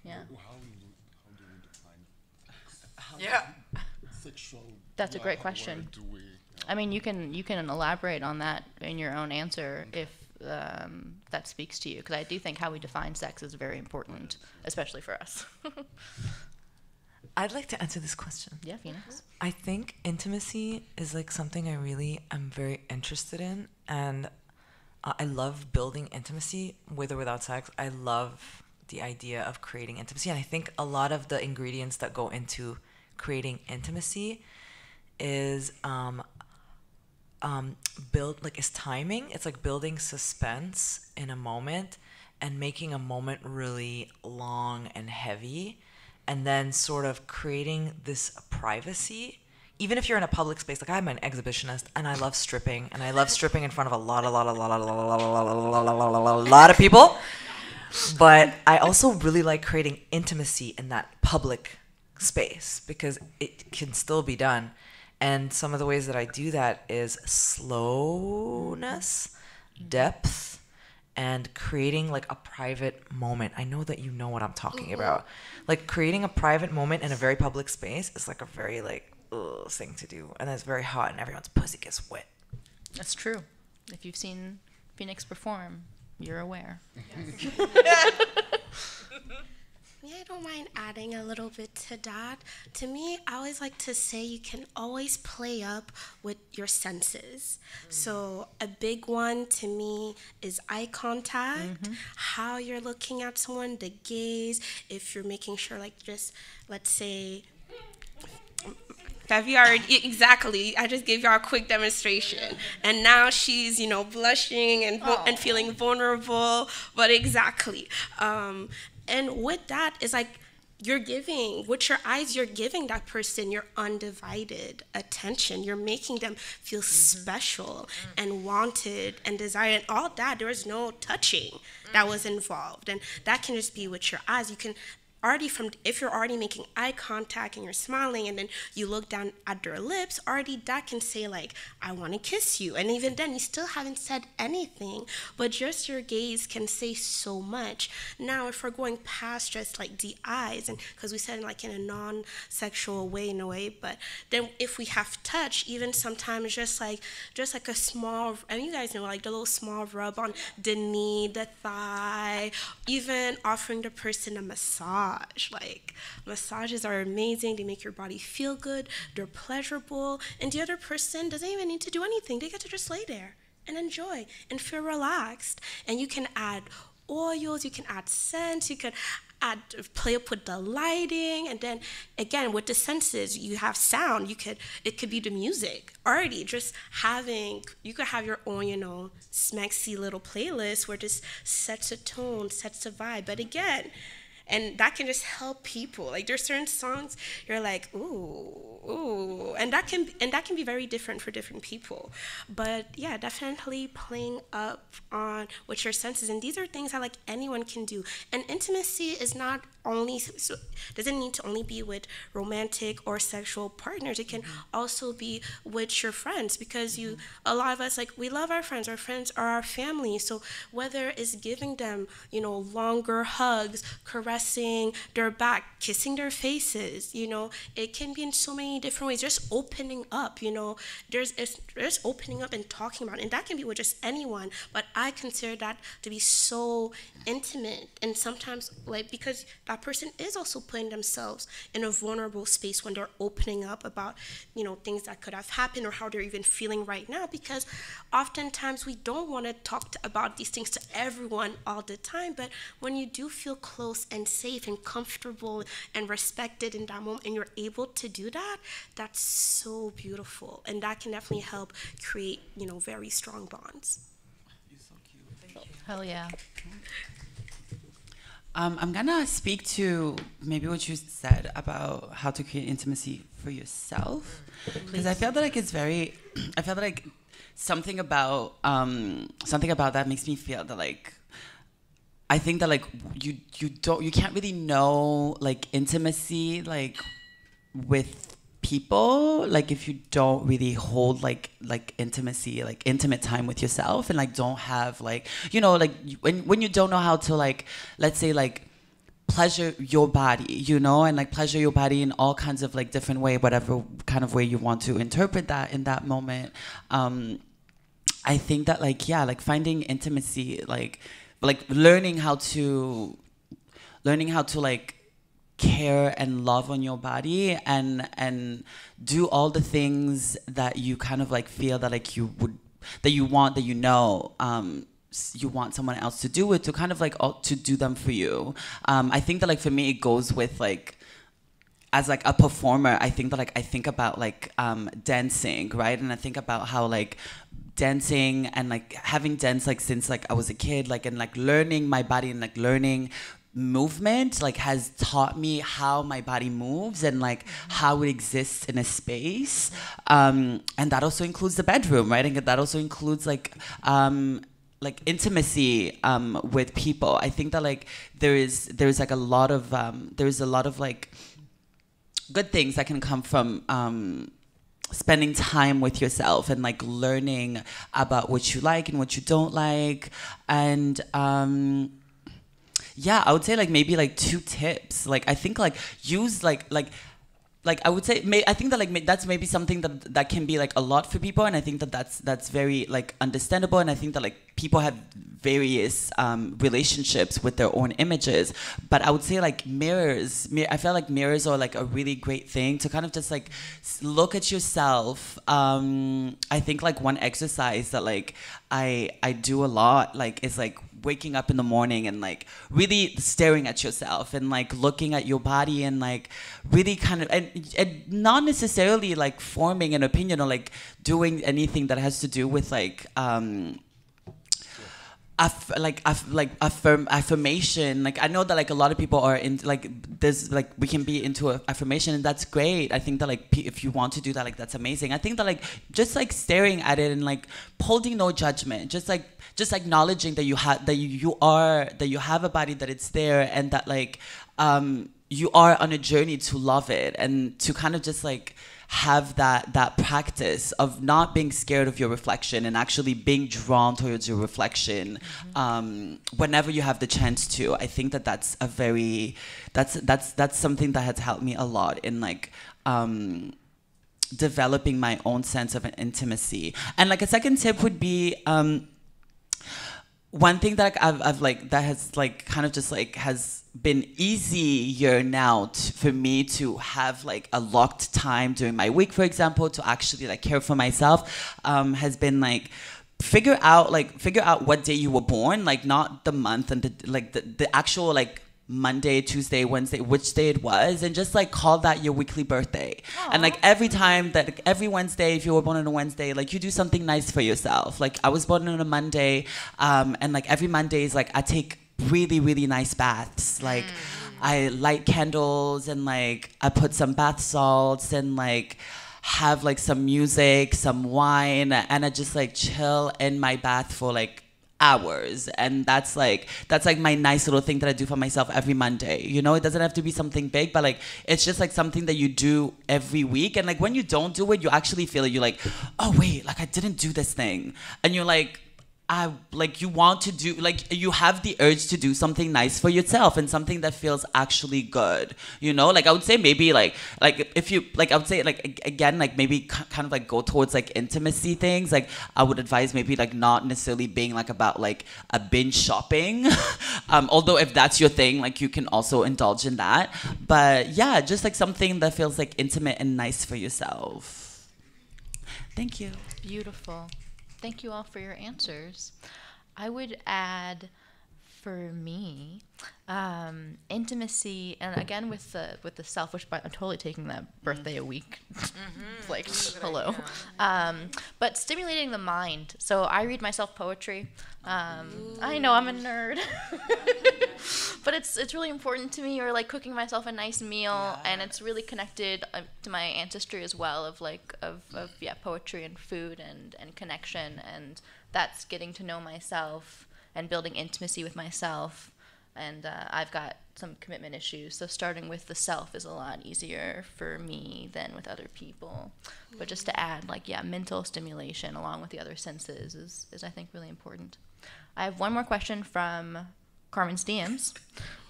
Yeah. How do we define Yeah. sexual? That's a great question. I mean, you can elaborate on that in your own answer if that speaks to you, because I do think how we define sex is very important, especially for us. I'd like to answer this question. Yeah, Phoenix. I think intimacy is like something I really am very interested in, and I love building intimacy with or without sex. I love the idea of creating intimacy, and I think a lot of the ingredients that go into creating intimacy is is timing. It's like building suspense in a moment and making a moment really long and heavy, and then sort of creating this privacy. Even if you're in a public space, like I'm an exhibitionist and I love stripping, and I love stripping in front of a lot of people. But I also really like creating intimacy in that public space because it can still be done. And some of the ways that I do that is slowness, depth, and creating like a private moment. I know that you know what I'm talking about. Like creating a private moment in a very public space is like a very like thing to do, and it's very hot and everyone's pussy gets wet. That's true. If you've seen Phoenix perform, you're aware. Yeah, I don't mind adding a little bit to that. To me, I always like to say you can always play up with your senses. So a big one to me is eye contact, how you're looking at someone, the gaze, if you're making sure, like, just, let's say, have you already, exactly, I just gave y'all a quick demonstration. And now she's, you know, blushing and feeling vulnerable, but exactly. And with that is like, you're giving, with your eyes, you're giving that person your undivided attention. You're making them feel special and wanted and desired and all that. There was no touching that was involved. And that can just be with your eyes. You can already if you're already making eye contact and you're smiling and then you look down at their lips, already that can say like, I want to kiss you. And even then you still haven't said anything, but just your gaze can say so much. Now, if we're going past just like the eyes, and because we said like in a non-sexual way in a way, but then if we have touch, even sometimes just like a small, and you guys know, like the little small rub on the knee, the thigh, even offering the person a massage. Like, massages are amazing. They make your body feel good. They're pleasurable. And the other person doesn't even need to do anything. They get to just lay there and enjoy and feel relaxed. And you can add oils. You can add scents. You can play up with the lighting. And then, again, with the senses, you have sound. It could be the music. Already, just you could have your own, you know, smexy little playlist where it just sets a tone, sets a vibe. But again, and that can just help people. Like, there's certain songs you're like, ooh, and that can be very different for different people. But yeah, definitely playing up on with your senses. And these are things that like anyone can do. And intimacy is not only, so doesn't need to only be with romantic or sexual partners. It can also be with your friends, because a lot of us, like, we love our friends. Our friends are our family. So whether it's giving them, you know, longer hugs, caressing their back, kissing their faces, you know, it can be in so many different ways. Just opening up, you know, there's opening up and talking about it. And that can be with just anyone, but I consider that to be so intimate. And sometimes, like, because that person is also putting themselves in a vulnerable space when they're opening up about, you know, things that could have happened or how they're even feeling right now, because oftentimes we don't want to talk about these things to everyone all the time. But when you do feel close and safe and comfortable and respected in that moment, and you're able to do that, that's so beautiful. And that can definitely help create, you know, very strong bonds. You're so cute. Thank you. Hell yeah. I'm gonna speak to maybe what you said about how to create intimacy for yourself, because I feel that like I feel like something about that makes me feel that like, I think that like you can't really know like intimacy like with people, like if you don't really hold like intimacy, like intimate time with yourself, and like don't have like, you know, like when you don't know how to like, let's say like pleasure your body, you know, and like pleasure your body in all kinds of like different way, whatever kind of way you want to interpret that in that moment. I think that like, yeah, like finding intimacy, like learning how to like care and love on your body and do all the things that you kind of like feel that like you want someone else to do it, to kind of like to do them for you. I think that like for me it goes with like, as like a performer, I think that like I think about like dancing, right? And I think about how like dancing and like having danced like since like I was a kid, like, and like learning my body and like learning movement like has taught me how my body moves and like how it exists in a space, and that also includes the bedroom, right? And that also includes like intimacy with people. I think that like there's like a lot of like good things that can come from spending time with yourself and like learning about what you like and what you don't like. And yeah, I would say like maybe like 2 tips. Like I think like use like like I would say, I think that like that's maybe something that can be like a lot for people, and I think that that's very like understandable, and I think that like people have various relationships with their own images, but I would say like I feel like mirrors are like a really great thing to kind of just like look at yourself. I think like one exercise that like I do a lot like is like waking up in the morning and like really staring at yourself and like looking at your body and like really kind of and not necessarily like forming an opinion or like doing anything that has to do with like affirmation. Like I know that like a lot of people are in like there's like we can be into affirmation, and that's great. I think that like if you want to do that, like that's amazing. I think that like just like staring at it and like holding no judgment, just acknowledging that you have that you have a body, that it's there, and that like you are on a journey to love it, and to kind of just like have that practice of not being scared of your reflection and actually being drawn towards your reflection whenever you have the chance to. I think that that's a very that's something that has helped me a lot in like developing my own sense of an intimacy. And like a second tip would be one thing that I've like that has like kind of just like has been easier now for me to have like a locked time during my week, for example, to actually like care for myself, has been like figure out what day you were born, like not the month and the actual like Monday, Tuesday, Wednesday, which day it was, and just like call that your weekly birthday. Aww. And like every Wednesday, if you were born on a Wednesday, like you do something nice for yourself. Like I was born on a Monday, and like every Monday is like I take really, really nice baths. Like I light candles and like I put some bath salts and like have like some music, some wine, and I just like chill in my bath for like hours. And that's like my nice little thing that I do for myself every Monday. You know, it doesn't have to be something big, but like it's just like something that you do every week. And like when you don't do it, you actually feel it. You're like, oh wait, like I didn't do this thing. And you're like, you want to do, like you have the urge to do something nice for yourself and something that feels actually good, you know? Like I would say maybe like if you, like I would say like again, like maybe kind of like go towards like intimacy things. Like I would advise maybe like not necessarily being like about like a binge shopping. Although if that's your thing, like you can also indulge in that. But yeah, just like something that feels like intimate and nice for yourself. Thank you. Beautiful. Thank you all for your answers. I would add, for me, intimacy, and again with the self, which I'm totally taking that birthday a week, like hello, but stimulating the mind. So I read myself poetry. I know I'm a nerd, but it's really important to me. Or like cooking myself a nice meal, and it's really connected to my ancestry as well of poetry and food and connection, and that's getting to know myself and building intimacy with myself. And I've got some commitment issues, so starting with the self is a lot easier for me than with other people. But just to add, like, mental stimulation along with the other senses is I think really important. I have one more question from Carmen's DMs.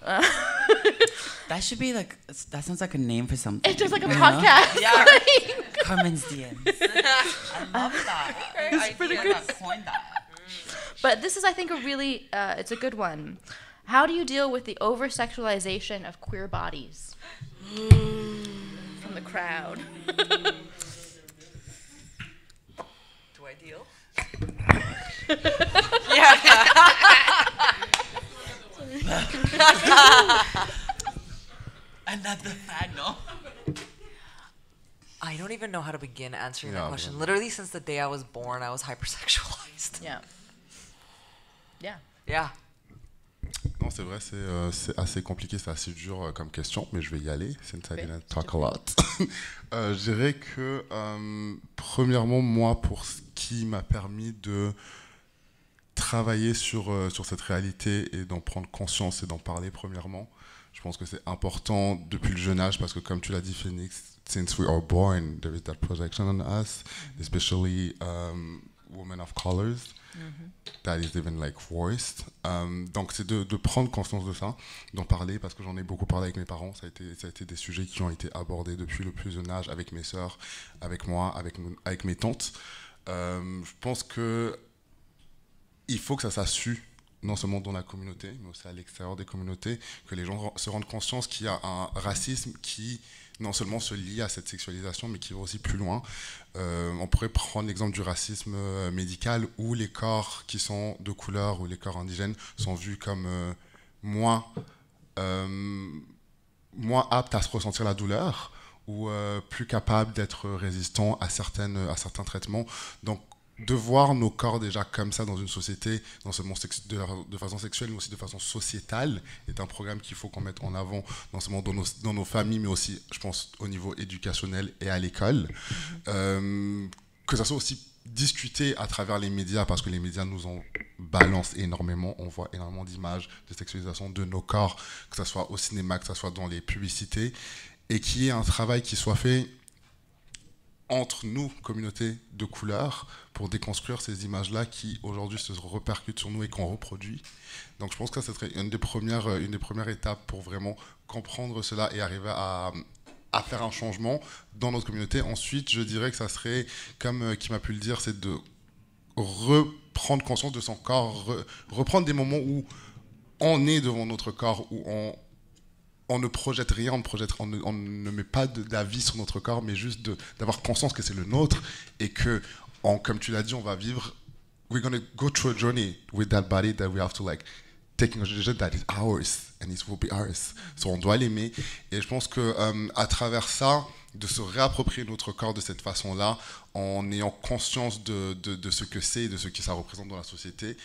That should be like, that sounds like a name for something. It's just like a podcast. Yeah. Carmen's DMs. I love that. It's pretty good. Coined that. But this is, I think, a really, it's a good one. How do you deal with the over-sexualization of queer bodies? From the crowd. Do I deal? Yeah. Another no. I don't even know how to begin answering that question. Literally, since the day I was born, I was hypersexualized. Yeah. Yeah. Yeah. Non, c'est vrai, c'est assez compliqué, c'est assez dur comme question, mais je vais y aller, since I didn't talk a lot. Je dirais que, premièrement, moi, pour ce qui m'a permis de travailler sur cette réalité et d'en prendre conscience et d'en parler, premièrement, je pense que c'est important depuis le jeune âge, parce que comme tu l'as dit, Phoenix, since we are born, there is that projection on us, especially women of colors that is even like voiced. Donc c'est de prendre conscience de ça, d'en parler, parce que j'en ai beaucoup parlé avec mes parents. Ça a été des sujets qui ont été abordés depuis le plus jeune âge, avec mes sœurs, avec moi, avec mes tantes. Je pense que il faut que ça soit su, non seulement dans la communauté, mais aussi à l'extérieur des communautés, que les gens se rendent conscience qu'il y a un racisme qui non seulement se lie à cette sexualisation, mais qui va aussi plus loin. On pourrait prendre l'exemple du racisme médical, où les corps qui sont de couleur ou les corps indigènes sont vus comme moins aptes à se ressentir la douleur, ou plus capables d'être résistants à certains traitements. Donc, de voir nos corps déjà comme ça dans une société, non seulement de façon sexuelle, mais aussi de façon sociétale, est un programme qu'il faut qu'on mette en avant, non seulement dans nos familles, mais aussi, je pense, au niveau éducationnel et à l'école. Que ça soit aussi discuté à travers les médias, parce que les médias nous en balancent énormément. On voit énormément d'images de sexualisation de nos corps, que ce soit au cinéma, que ce soit dans les publicités, et qu'il y ait un travail qui soit fait entre nous, communauté de couleur, pour déconstruire ces images-là qui aujourd'hui se répercutent sur nous et qu'on reproduit. Donc je pense que ça serait une des premières étapes pour vraiment comprendre cela et arriver à faire un changement dans notre communauté. Ensuite, je dirais que ça serait, comme qui m'a pu le dire, c'est de reprendre conscience de son corps, reprendre des moments où on est devant notre corps, où on ne projette rien, on ne met pas d'avis sur notre corps, mais juste d'avoir conscience que c'est le nôtre et que, comme tu l'as dit, on va vivre. We're going to go through a journey with that body that we have to like take a decision that is ours and it will be ours. So on doit l'aimer. Et je pense que à travers ça, de se réapproprier notre corps de cette façon-là, en ayant conscience de ce que c'est et de ce que ça représente dans la société.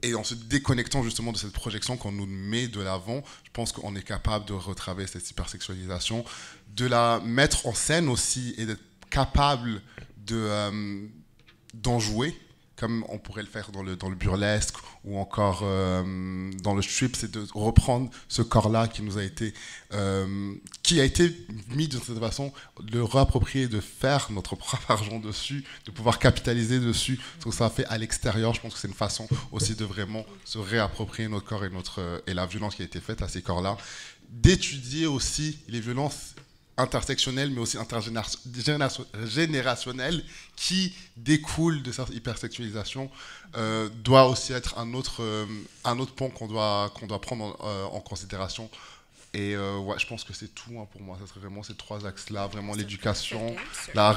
Et en se déconnectant justement de cette projection qu'on nous met de l'avant, je pense qu'on est capable de retravailler cette hypersexualisation, de la mettre en scène aussi et d'être capable d'en jouer, comme on pourrait le faire dans le burlesque ou encore dans le strip, c'est de reprendre ce corps-là qui a été mis de cette façon, de le réapproprier, de faire notre propre argent dessus, de pouvoir capitaliser dessus. Ce que ça fait à l'extérieur, je pense que c'est une façon aussi de vraiment se réapproprier notre corps et la violence qui a été faite à ces corps-là. D'étudier aussi les violences intersectionnelles, mais aussi intergénérationnelles qui découlent de cette hypersexualisation, doit aussi être un autre point qu'on doit prendre en considération. Et ouais, je pense que c'est tout pour moi. Ça serait vraiment ces trois axes-là, vraiment l'éducation, la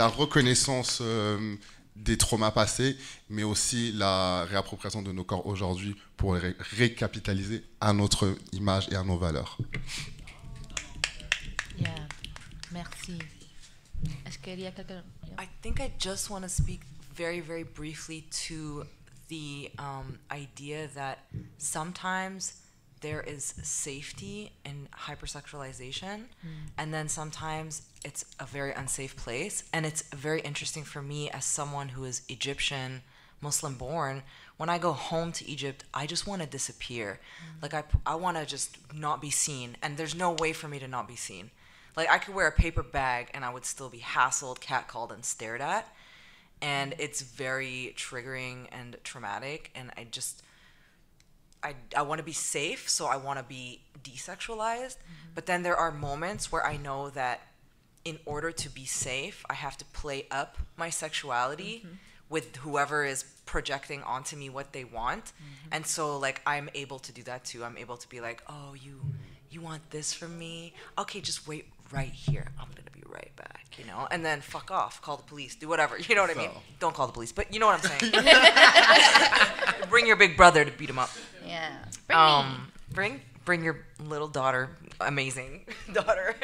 reconnaissance des traumas passés, mais aussi la réappropriation de nos corps aujourd'hui pour récapitaliser à notre image et à nos valeurs. Yeah. Merci. Est-ce qu'il y a quelqu'un? I think I just want to speak very, very briefly to the idea that sometimes there is safety in hypersexualization, and then sometimes it's a very unsafe place. And it's very interesting for me as someone who is Egyptian, Muslim born. When I go home to Egypt, I just want to disappear. Like I want to just not be seen, and there's no way for me to not be seen. Like I could wear a paper bag and I would still be hassled, catcalled, and stared at. And it's very triggering and traumatic. And I want to be safe, so I want to be desexualized. But then there are moments where I know that in order to be safe, I have to play up my sexuality with whoever is projecting onto me what they want. And so like I'm able to do that too. I'm able to be like, oh, you want this from me? Okay, just wait right here. I'm gonna be right back, you know? And then fuck off, call the police, do whatever, you know what I mean? Don't call the police, but you know what I'm saying. Bring your big brother to beat him up. Yeah. Bring your little daughter, amazing daughter.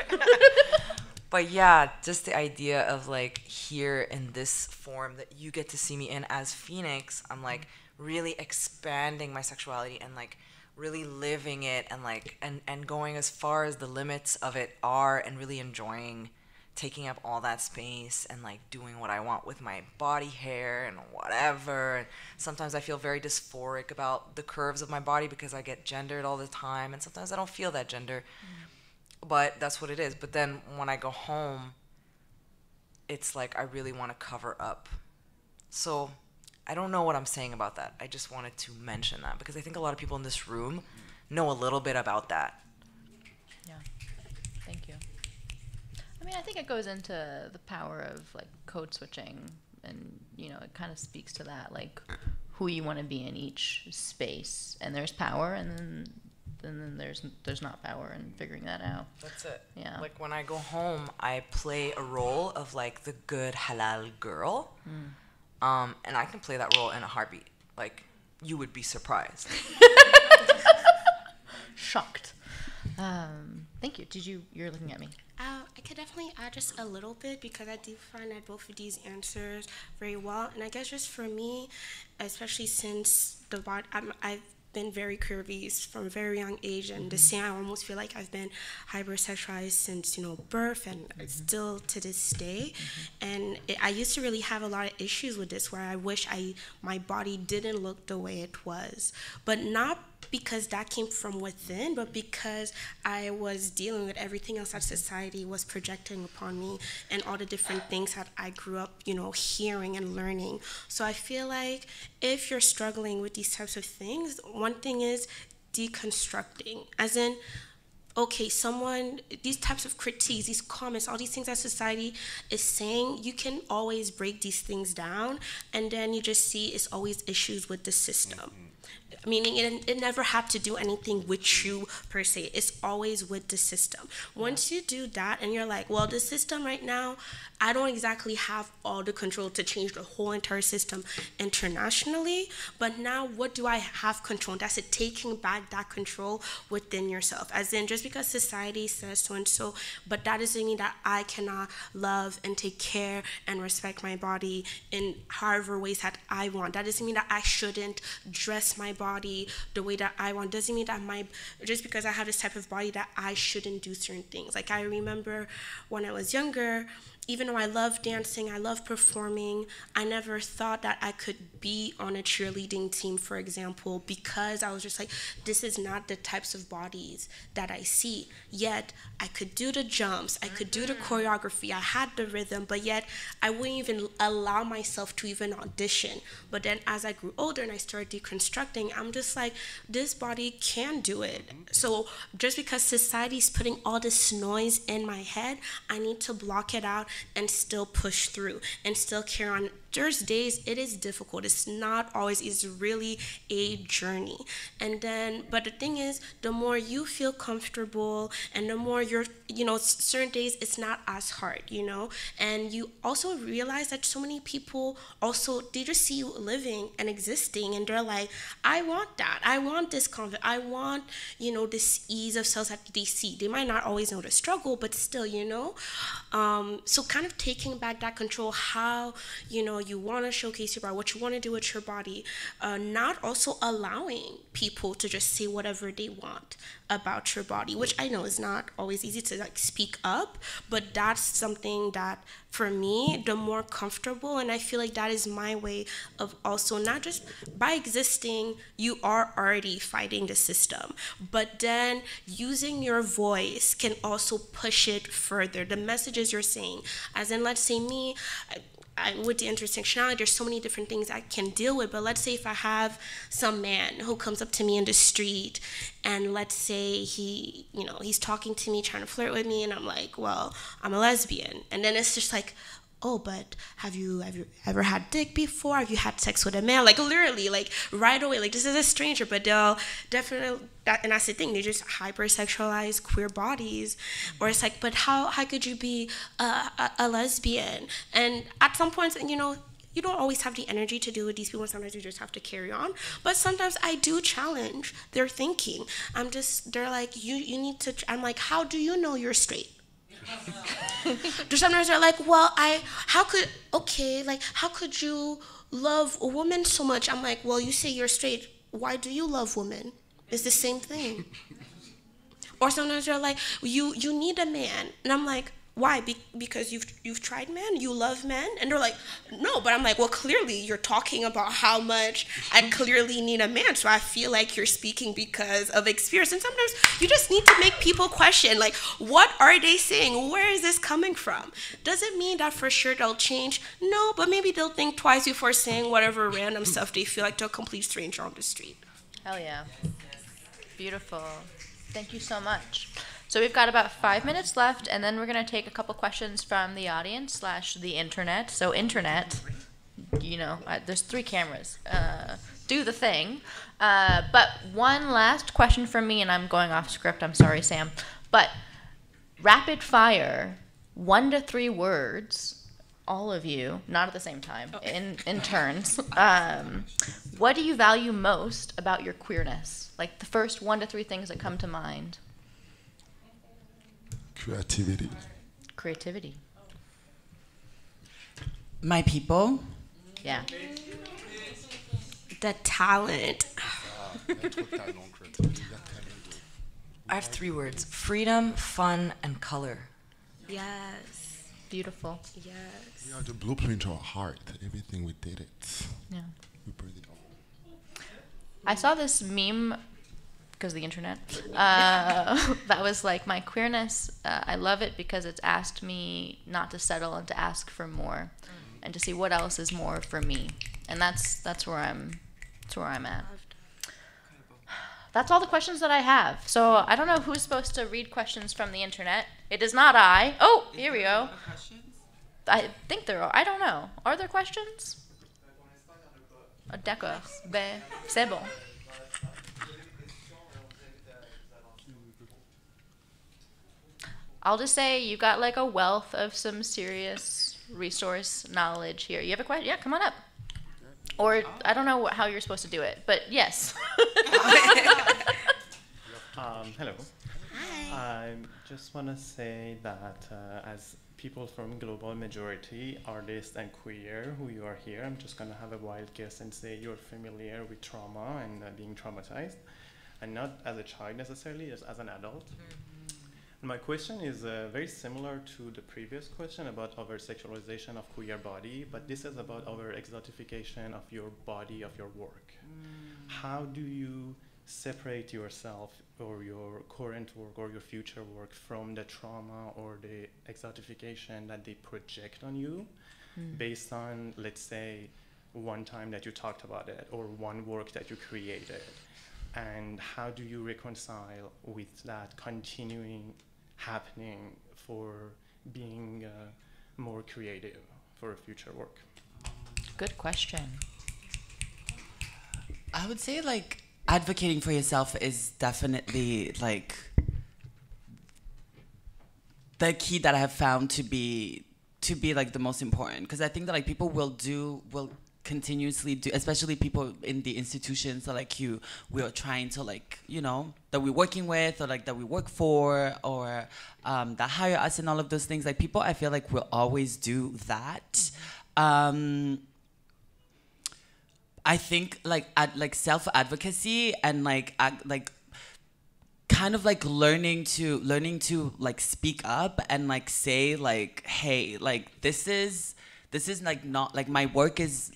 But yeah, just the idea of like here in this form that you get to see me in as Phoenix, I'm like really expanding my sexuality and like really living it and like and going as far as the limits of it are and really enjoying taking up all that space and like doing what I want with my body hair and whatever. And sometimes I feel very dysphoric about the curves of my body because I get gendered all the time, and sometimes I don't feel that gender. But that's what it is. But then when I go home, it's like I really want to cover up So I don't know what I'm saying about that. I just wanted to mention that because I think a lot of people in this room know a little bit about that. Yeah, thank you. I mean, I think it goes into the power of like code switching, and you know, it kind of speaks to that, like who you want to be in each space, and there's power, and then there's not power in figuring that out. That's it. Yeah. Like when I go home, I play a role of like the good halal girl, and I can play that role in a heartbeat. Like you would be surprised. Shocked. Thank you. You're looking at me. I could definitely add just a little bit because I do find that both of these answers very well. And I guess just for me, especially since I've been very curvy from a very young age, and the same, I almost feel like I've been hypersexualized since, birth, and still to this day. And I used to really have a lot of issues with this, where I wish my body didn't look the way it was, but not because that came from within, but because I was dealing with everything else that society was projecting upon me and all the different things that I grew up, hearing and learning. So I feel like if you're struggling with these types of things, one thing is deconstructing, as in, okay, these types of critiques, these comments, all these things that society is saying, you can always break these things down, and then you just see it's always issues with the system. Meaning it never had to do anything with you per se. It's always with the system. Once you do that and you're like, well, the system right now, I don't exactly have all the control to change the whole entire system internationally, but now what do I have control? That's it, taking back that control within yourself. As in, just because society says so and so, but that doesn't mean that I cannot love and take care and respect my body in however ways that I want. That doesn't mean that I shouldn't dress my body the way that I want. Doesn't mean that just because I have this type of body that I shouldn't do certain things. Like I remember when I was younger, even though I love dancing, I love performing, I never thought that I could be on a cheerleading team, for example, because I was just like, this is not the types of bodies that I see. Yet, I could do the jumps, I could do the choreography, I had the rhythm, but yet I wouldn't even allow myself to even audition. But then as I grew older and I started deconstructing, I'm just like, this body can do it. So just because society's putting all this noise in my head, I need to block it out and still push through and still carry on. There's days it is difficult. It's not always, it's really a journey. And then, but the thing is, the more you feel comfortable and the more you're, certain days it's not as hard, and you also realize that so many people also, they just see you living and existing and they're like, I want that. I want this confidence. I want, this ease of self that they see. They might not always know the struggle, but still, so kind of taking back that control, how, you want to showcase your body, what you want to do with your body, not also allowing people to just say whatever they want about your body, which I know is not always easy to speak up, but that's something that for me, the more comfortable, and I feel like that is my way of also not just by existing, you are already fighting the system, but then using your voice can also push it further. The messages you're saying, as in, let's say me, with the intersectionality, there's so many different things I can deal with, but let's say if I have some man who comes up to me in the street and let's say he's talking to me, trying to flirt with me, and I'm like, well, I'm a lesbian. And then it's just like, oh, but have you ever had dick before? Have you had sex with a man? Like literally, like right away, like this is a stranger, but they'll definitely, and that's the thing, they just hypersexualize queer bodies. Or it's like, but how could you be a lesbian? And at some points, you don't always have the energy to deal with these people. Sometimes you just have to carry on. But sometimes I do challenge their thinking. They're like, you need to, I'm like, how do you know you're straight? Sometimes they're like, well, how could you love a woman so much? I'm like, well, you say you're straight. Why do you love women? It's the same thing. Or sometimes they're like, you need a man. And I'm like, why? Because you've tried men, you love men? And they're like, no. But I'm like, well, clearly you're talking about how much I clearly need a man. So I feel like you're speaking because of experience. And sometimes you just need to make people question, like, what are they saying? Where is this coming from? Does it mean that for sure they'll change? No, but maybe they'll think twice before saying whatever random stuff they feel like to a complete stranger on the street. Hell yeah. Beautiful. Thank you so much. So we've got about 5 minutes left, and then we're going to take a couple questions from the audience / the internet. So internet, you know, there's 3 cameras. Do the thing. But one last question from me, and I'm going off script. I'm sorry, Sam. But rapid fire, 1 to 3 words, all of you, not at the same time, in turns. What do you value most about your queerness? Like the first 1 to 3 things that come to mind. Creativity. Creativity. My people. Yeah. The talent. I have 3 words: freedom, fun, and color. Yes. Beautiful. Yes. We are the blueprint to our heart. Everything we did it. Yeah. We breathed it all. I saw this meme, because of the internet, that was like, my queerness, I love it because it's asked me not to settle and to ask for more, and to see what else is more for me. And that's where I'm at. That's all the questions that I have. So I don't know who's supposed to read questions from the internet. It is not I. Oh, here we go. I think there are. I don't know. Are there questions? D'accord. Ben, c'est bon. I'll just say you got like a wealth of some serious resource knowledge here. You have a question? Yeah, come on up. Or I don't know how you're supposed to do it, but yes. Hello. Hi. I just want to say that as people from global majority, artists and queer who you are here, I'm just going to have a wild guess and say you're familiar with trauma and being traumatized, and not as a child necessarily, as an adult. My question is very similar to the previous question about over-sexualization of queer body, but this is about over-exotification of your body, of your work. How do you separate yourself or your current work or your future work from the trauma or the exotification that they project on you based on, let's say, one time that you talked about it or one work that you created? And how do you reconcile with that continuing happening for being more creative for future work? Good question. I would say like advocating for yourself is definitely like the key that I have found to be like the most important, because I think that like people will continuously do, especially people in the institutions that like we are trying to like, you know, that we're working with or like that we work for or that hire us and all of those things. Like people, I feel like will always do that. I think like self-advocacy and like kind of like learning to like speak up and like say like, hey, like this is like not like my work is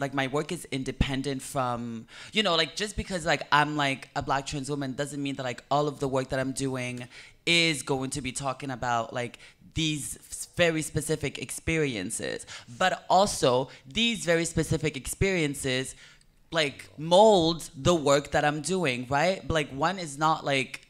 independent from, you know, like just because like I'm like a Black trans woman doesn't mean that like all of the work that I'm doing is going to be talking about like these very specific experiences, but also these very specific experiences like mold the work that I'm doing, right? But like one is not like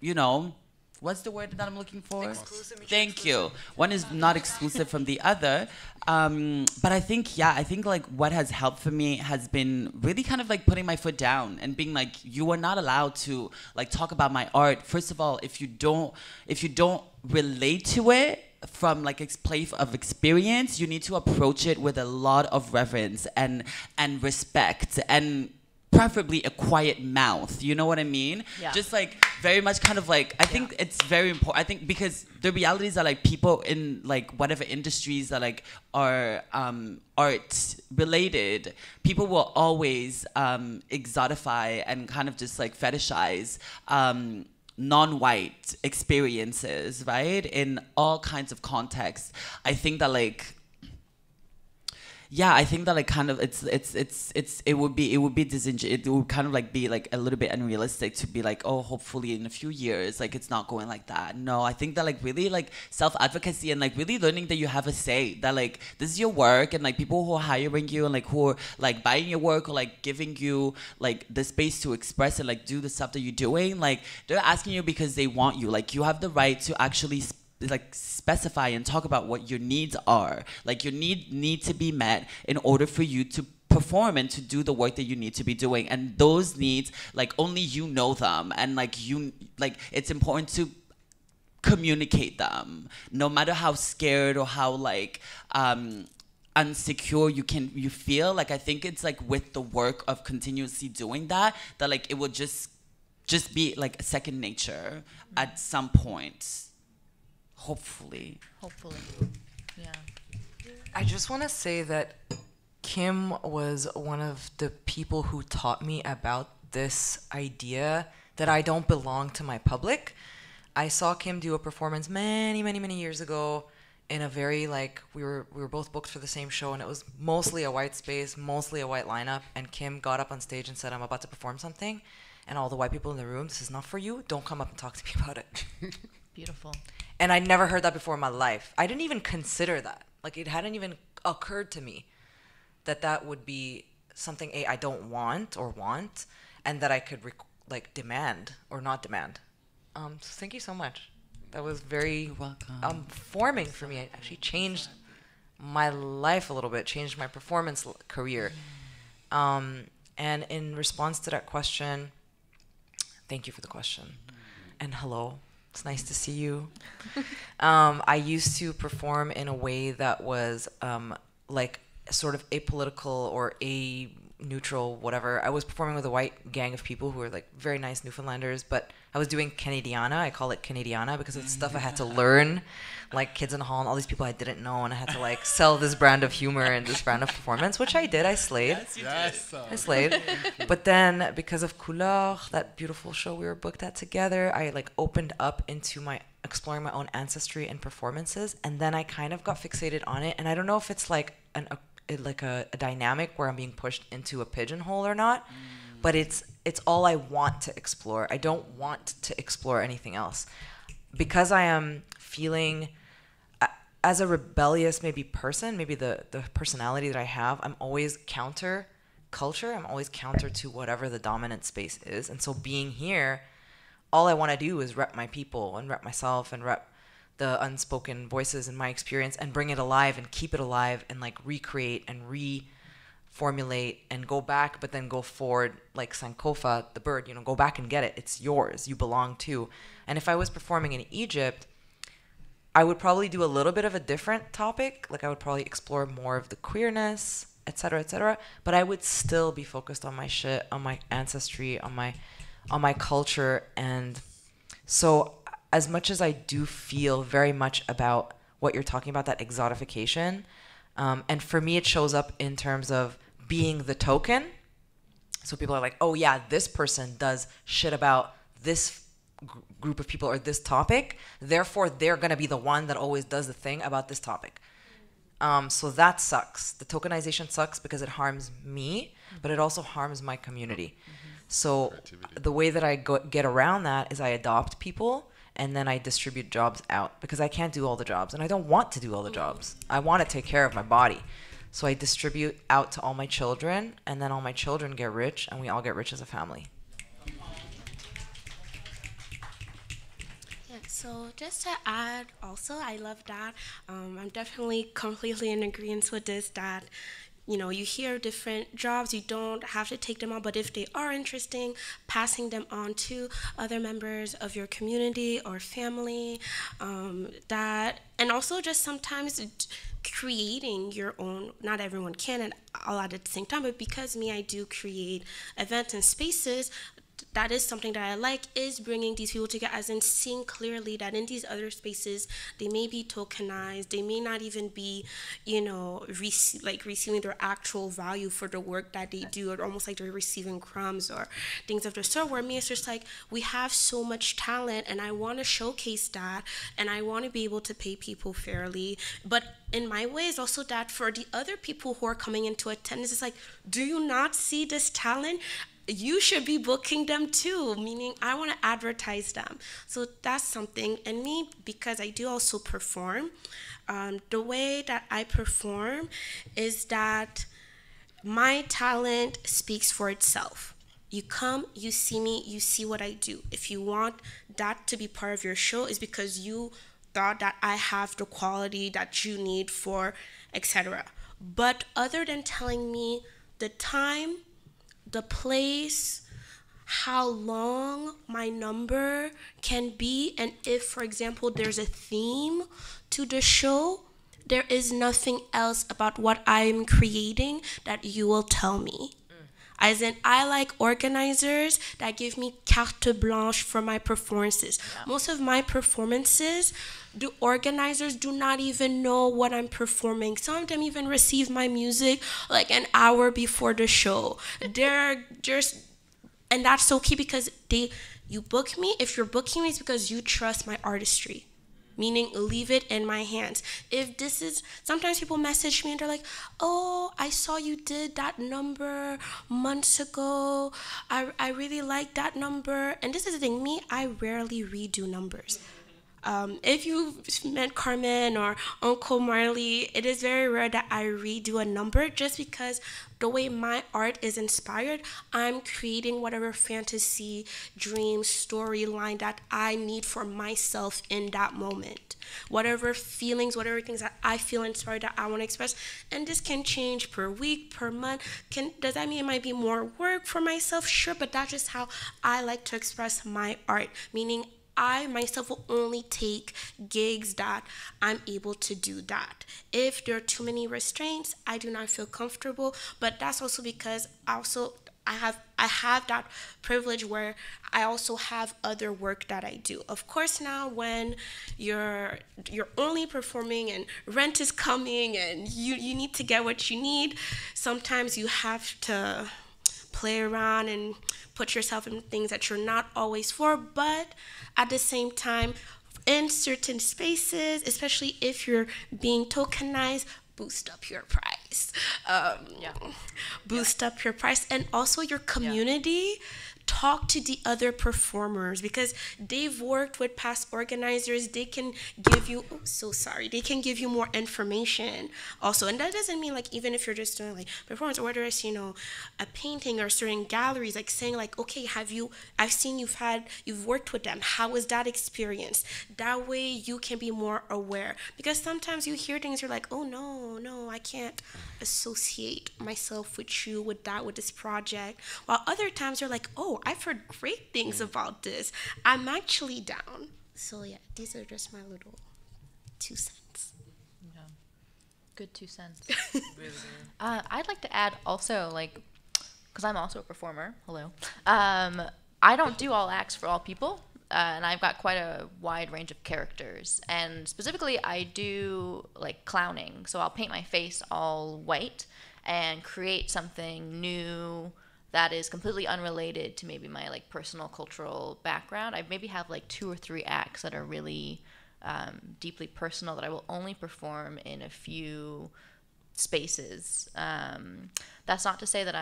you know, what's the word that I'm looking for? Exclusive. Thank you. One is not exclusive from the other. But I think like what has helped for me has been really kind of like putting my foot down and being like, you are not allowed to like talk about my art. First of all, if you don't relate to it from like a place of experience, you need to approach it with a lot of reverence and respect and preferably a quiet mouth, you know what I mean? Yeah. Just like very much kind of like, I think it's very important. I think because the realities are like people in like whatever industries that like are art related, people will always exotify and kind of just like fetishize non-white experiences, right? In all kinds of contexts. I think that like, yeah, I think that like kind of it would be it would kind of like be like a little bit unrealistic to be like, oh, hopefully in a few years like it's not going like that. No, I think that like really like self-advocacy and like really learning that you have a say, that like this is your work, and like people who are hiring you and like who are like buying your work or like giving you like the space to express and like do the stuff that you're doing, like they're asking you because they want you. Like you have the right to actually like specify and talk about what your needs are. Like your need to be met in order for you to perform and to do the work that you need to be doing. And those needs, like only you know them, and like you, like it's important to communicate them, no matter how scared or how like unsecure you feel. Like I think it's like with the work of continuously doing that like it will just be like a second nature at some point. Hopefully, yeah. I just want to say that Kim was one of the people who taught me about this idea that I don't belong to my public. I saw Kim do a performance many years ago in a very like, we were both booked for the same show, and it was mostly a white space, mostly a white lineup, and Kim got up on stage and said, I'm about to perform something, and all the white people in the room, this is not for you, don't come up and talk to me about it. Beautiful. And I never heard that before in my life. I didn't even consider that. Like it hadn't even occurred to me that would be something I don't want, and that I could like demand or not demand. So thank you so much. That was very forming for me. It actually changed my life a little bit, changed my performance career. And in response to that question, thank you for the question. And hello. It's nice to see you. I used to perform in a way that was like sort of apolitical or neutral, whatever. I was performing with a white gang of people who were like very nice Newfoundlanders, but I was doing Canadiana. I call it Canadiana because it's stuff I had to learn, like Kids in the Hall and all these people I didn't know, and I had to like sell this brand of humor and this brand of performance, which I did. I slayed. Yes. I slayed. But then because of Couleur, that beautiful show we were booked at together, I like opened up into exploring my own ancestry and performances, and then I kind of got fixated on it. And I don't know if it's like a dynamic where I'm being pushed into a pigeonhole or not, but it's all I want to explore. I don't want to explore anything else because I am feeling as a rebellious maybe person, maybe the personality that I have, I'm always counter culture. I'm always counter to whatever the dominant space is. And so being here, all I want to do is rep my people and rep myself and rep the unspoken voices in my experience and bring it alive and keep it alive and like recreate and reformulate and go back, but then go forward like Sankofa, the bird, go back and get it. It's yours. You belong to. And if I was performing in Egypt, I would probably do a little bit of a different topic. Like I would probably explore more of the queerness, et cetera, but I would still be focused on my shit, on my ancestry, on my culture. And so as much as I do feel very much about what you're talking about, that exotification, and for me it shows up in terms of being the token. So people are like, oh yeah, this person does shit about this group of people or this topic, therefore they're going to be the one that always does the thing about this topic. So that sucks. The tokenization sucks because it harms me, but it also harms my community. So the way that I get around that is I adopt people and then I distribute jobs out because I can't do all the jobs and I don't want to do all the jobs. I want to take care of my body. So I distribute out to all my children, and then all my children get rich and we all get rich as a family. So just to add also, I love that. I'm definitely completely in agreement with this, that you hear different jobs, you don't have to take them on, but if they are interesting, passing them on to other members of your community or family, and also just sometimes creating your own, not everyone can and all at the same time, but because I do create events and spaces, that is something that I like, is bringing these people together, as in seeing clearly that in these other spaces, they may be tokenized, they may not even be, you know, receiving their actual value for the work that they do, or almost like they're receiving crumbs or things of the sort, where me, it's just like, we have so much talent, and I want to showcase that, and I want to be able to pay people fairly, but in my way is also that for the other people who are coming into attendance, it's like, do you not see this talent? You should be booking them too, meaning I want to advertise them. So that's something. And me, because I do also perform, the way that I perform is that my talent speaks for itself. You come, you see me, you see what I do. If you want that to be part of your show, is because you thought that I have the quality that you need for, etc. But other than telling me the time, the place, how long my number can be, and if, for example, there's a theme to the show, there is nothing else about what I'm creating that you will tell me. As in, I like organizers that give me carte blanche for my performances. Yeah. Most of my performances, the organizers do not even know what I'm performing. Some of them even receive my music like an hour before the show. They're just, and that's okay because you book me. If you're booking me, it's because you trust my artistry. Meaning, leave it in my hands. If this is, sometimes people message me and they're like, oh, I saw you did that number months ago. I really like that number. And this is the thing, me, I rarely redo numbers. If you've met CARMEN or Uncle Marley, it is very rare that I redo a number just because the way my art is inspired, I'm creating whatever fantasy, dream, storyline that I need for myself in that moment. Whatever feelings, whatever things that I feel inspired that I want to express. And this can change per week, per month. Does that mean it might be more work for myself? Sure, but that's just how I like to express my art. Meaning, I myself will only take gigs that I'm able to do that. If there are too many restraints, I do not feel comfortable, but that's also because I have that privilege where I also have other work that I do. Of course, now when you're only performing and rent is coming and you need to get what you need, sometimes you have to play around and put yourself in things that you're not always for, but at the same time, in certain spaces, especially if you're being tokenized, boost up your price. Boost up your price. And also your community, talk to the other performers because they've worked with past organizers. They can give you, they can give you more information also. And that doesn't mean like, even if you're just doing like performance or whether it's, you know, a painting or certain galleries, like saying like, okay, I've seen you've worked with them. How was that experience? That way you can be more aware because sometimes you hear things, you're like, oh no, I can't associate myself with you, with this project. While other times you're like, oh, I've heard great things about this. I'm actually down. So yeah, these are just my little 2 cents. Yeah. Good 2 cents. Really good. I'd like to add also, like, because I'm also a performer. Hello. I don't do all acts for all people. And I've got quite a wide range of characters. And specifically, I do like clowning. So I'll paint my face all white and create something new that is completely unrelated to maybe my like personal cultural background. I maybe have like 2 or 3 acts that are really deeply personal that I will only perform in a few spaces. That's not to say that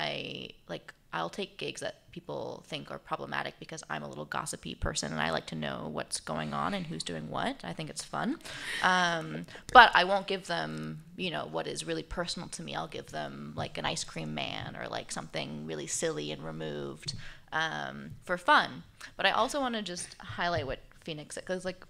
I'll take gigs that people think are problematic because I'm a little gossipy person and I like to know what's going on and who's doing what. I think it's fun. But I won't give them, you know, what is really personal to me. I'll give them like an ice cream man or like something really silly and removed for fun. But I also want to just highlight what Phoenix said, because like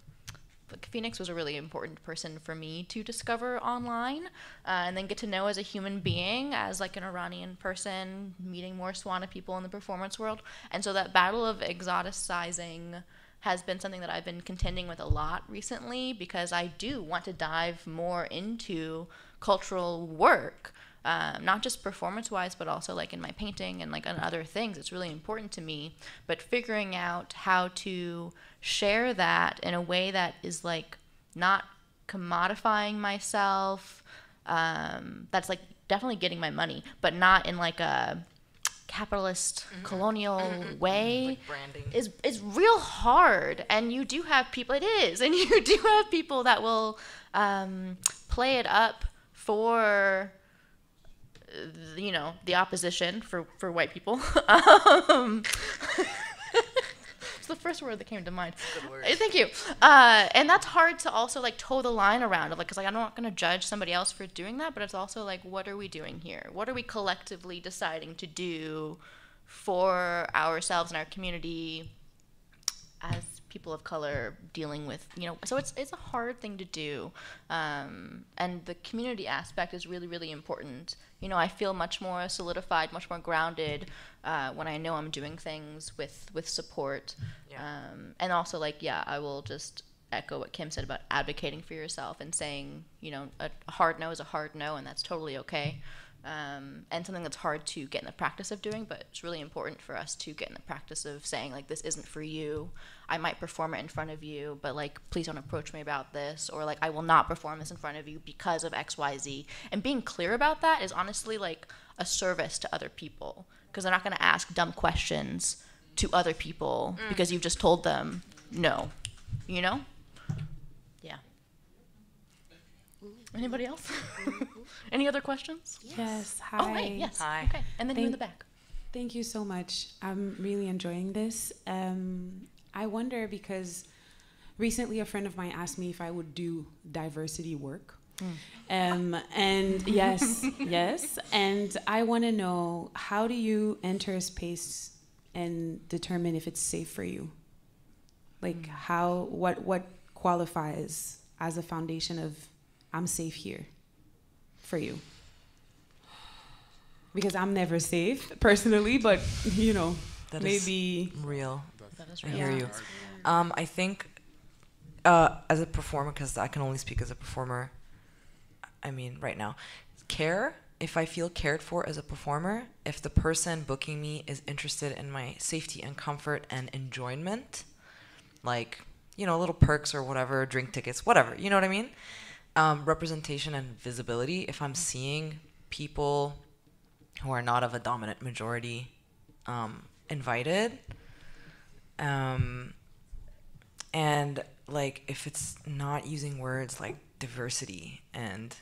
Phoenix was a really important person for me to discover online and then get to know as a human being, as like an Iranian person, meeting more Swana people in the performance world. And so that battle of exoticizing has been something that I've been contending with a lot recently because I do want to dive more into cultural work not just performance-wise, but also like in my painting and like on other things. It's really important to me. But figuring out how to share that in a way that is like not commodifying myself, that's like definitely getting my money, but not in like a capitalist colonial way, like branding is real hard. And you do have people, and you do have people that will play it up for the opposition for white people. It's the first word that came to mind. Good word. Thank you. And that's hard to also like toe the line around it, like, because like, I'm not going to judge somebody else for doing that, but it's also like, what are we doing here? What are we collectively deciding to do for ourselves and our community as people of color dealing with, so it's a hard thing to do. And the community aspect is really, really important. I feel much more solidified, much more grounded when I know I'm doing things with support. Yeah. And also, like, I will just echo what Kim said about advocating for yourself and saying, a hard no is a hard no, and that's totally okay. And something that's hard to get in the practice of doing, but it's really important for us to get in the practice of saying, like, this isn't for you. I might perform it in front of you, but, like, please don't approach me about this, or, like, I will not perform this in front of you because of X, Y, Z. And being clear about that is honestly, like, a service to other people, because they're not going to ask dumb questions to other people because you've just told them no, Yeah. Anybody else? Any other questions? Yes. Hi. Oh, hey, yes. Hi. Okay. And then you in the back. Thank you so much. I'm really enjoying this. I wonder, because recently a friend of mine asked me if I would do diversity work. And yes. And I want to know, how do you enter a space and determine if it's safe for you? Like, what qualifies as a foundation of, I'm safe here for you? Because I'm never safe personally, but that maybe is real. That is I real. hear you. I think as a performer, because I can only speak as a performer, I mean right now, if I feel cared for as a performer, if the person booking me is interested in my safety and comfort and enjoyment, like, little perks or whatever, drink tickets, whatever, you know what I mean? Representation and visibility, if I'm seeing people who are not of a dominant majority invited, and like, if it's not using words like diversity and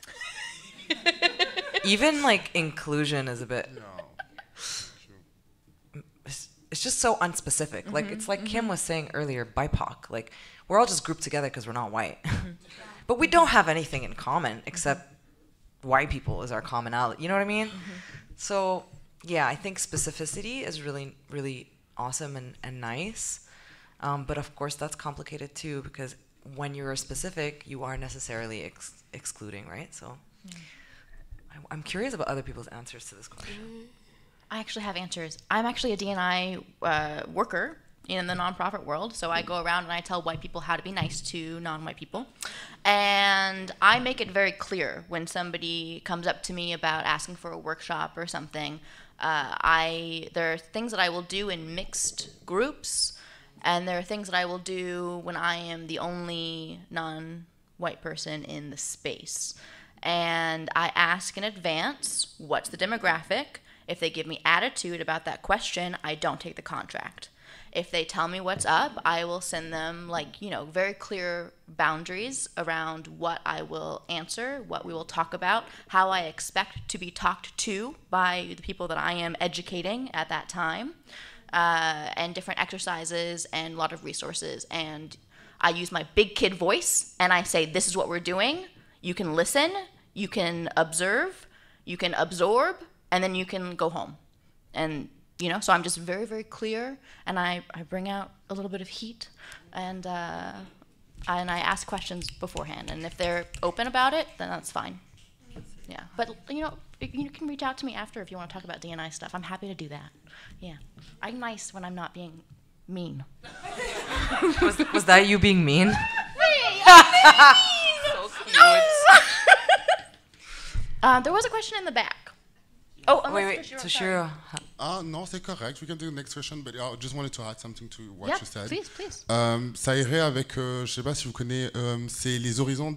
even like inclusion is a bit, it's just so unspecific. Like, it's like Kim was saying earlier, BIPOC, like, we're all just grouped together because we're not white. But we don't have anything in common except white people is our commonality. You know what I mean? So, yeah, I think specificity is really, really awesome and nice. But of course, that's complicated too, because when you're specific, you are necessarily excluding, right? So I'm curious about other people's answers to this question. I actually have answers. I'm actually a D&I worker in the nonprofit world, so I go around and I tell white people how to be nice to non-white people, and I make it very clear when somebody comes up to me about asking for a workshop or something. There are things that I will do in mixed groups, and there are things that I will do when I am the only non-white person in the space. And I ask in advance, what's the demographic? If they give me attitude about that question, I don't take the contract. If they tell me what's up, I will send them, like, very clear boundaries around what I will answer, what we will talk about, how I expect to be talked to by the people that I am educating at that time, and different exercises and a lot of resources. And I use my big kid voice, and I say, this is what we're doing. You can listen, you can observe, you can absorb, and then you can go home. And so I'm just very, very clear, and I bring out a little bit of heat, and I ask questions beforehand, and if they're open about it, then that's fine. Yeah, but you can reach out to me after if you want to talk about D&I stuff. I'm happy to do that. Yeah, I'm nice when I'm not being mean. Was that you being mean? So cute. There was a question in the back. Oh, unless wait, Toshiro, Toshiro. No, c'est correct. We can do the next question, but I just wanted to add something to what yeah, you said. please. Ça irait avec, je sais pas si vous connaissez, c'est les horizons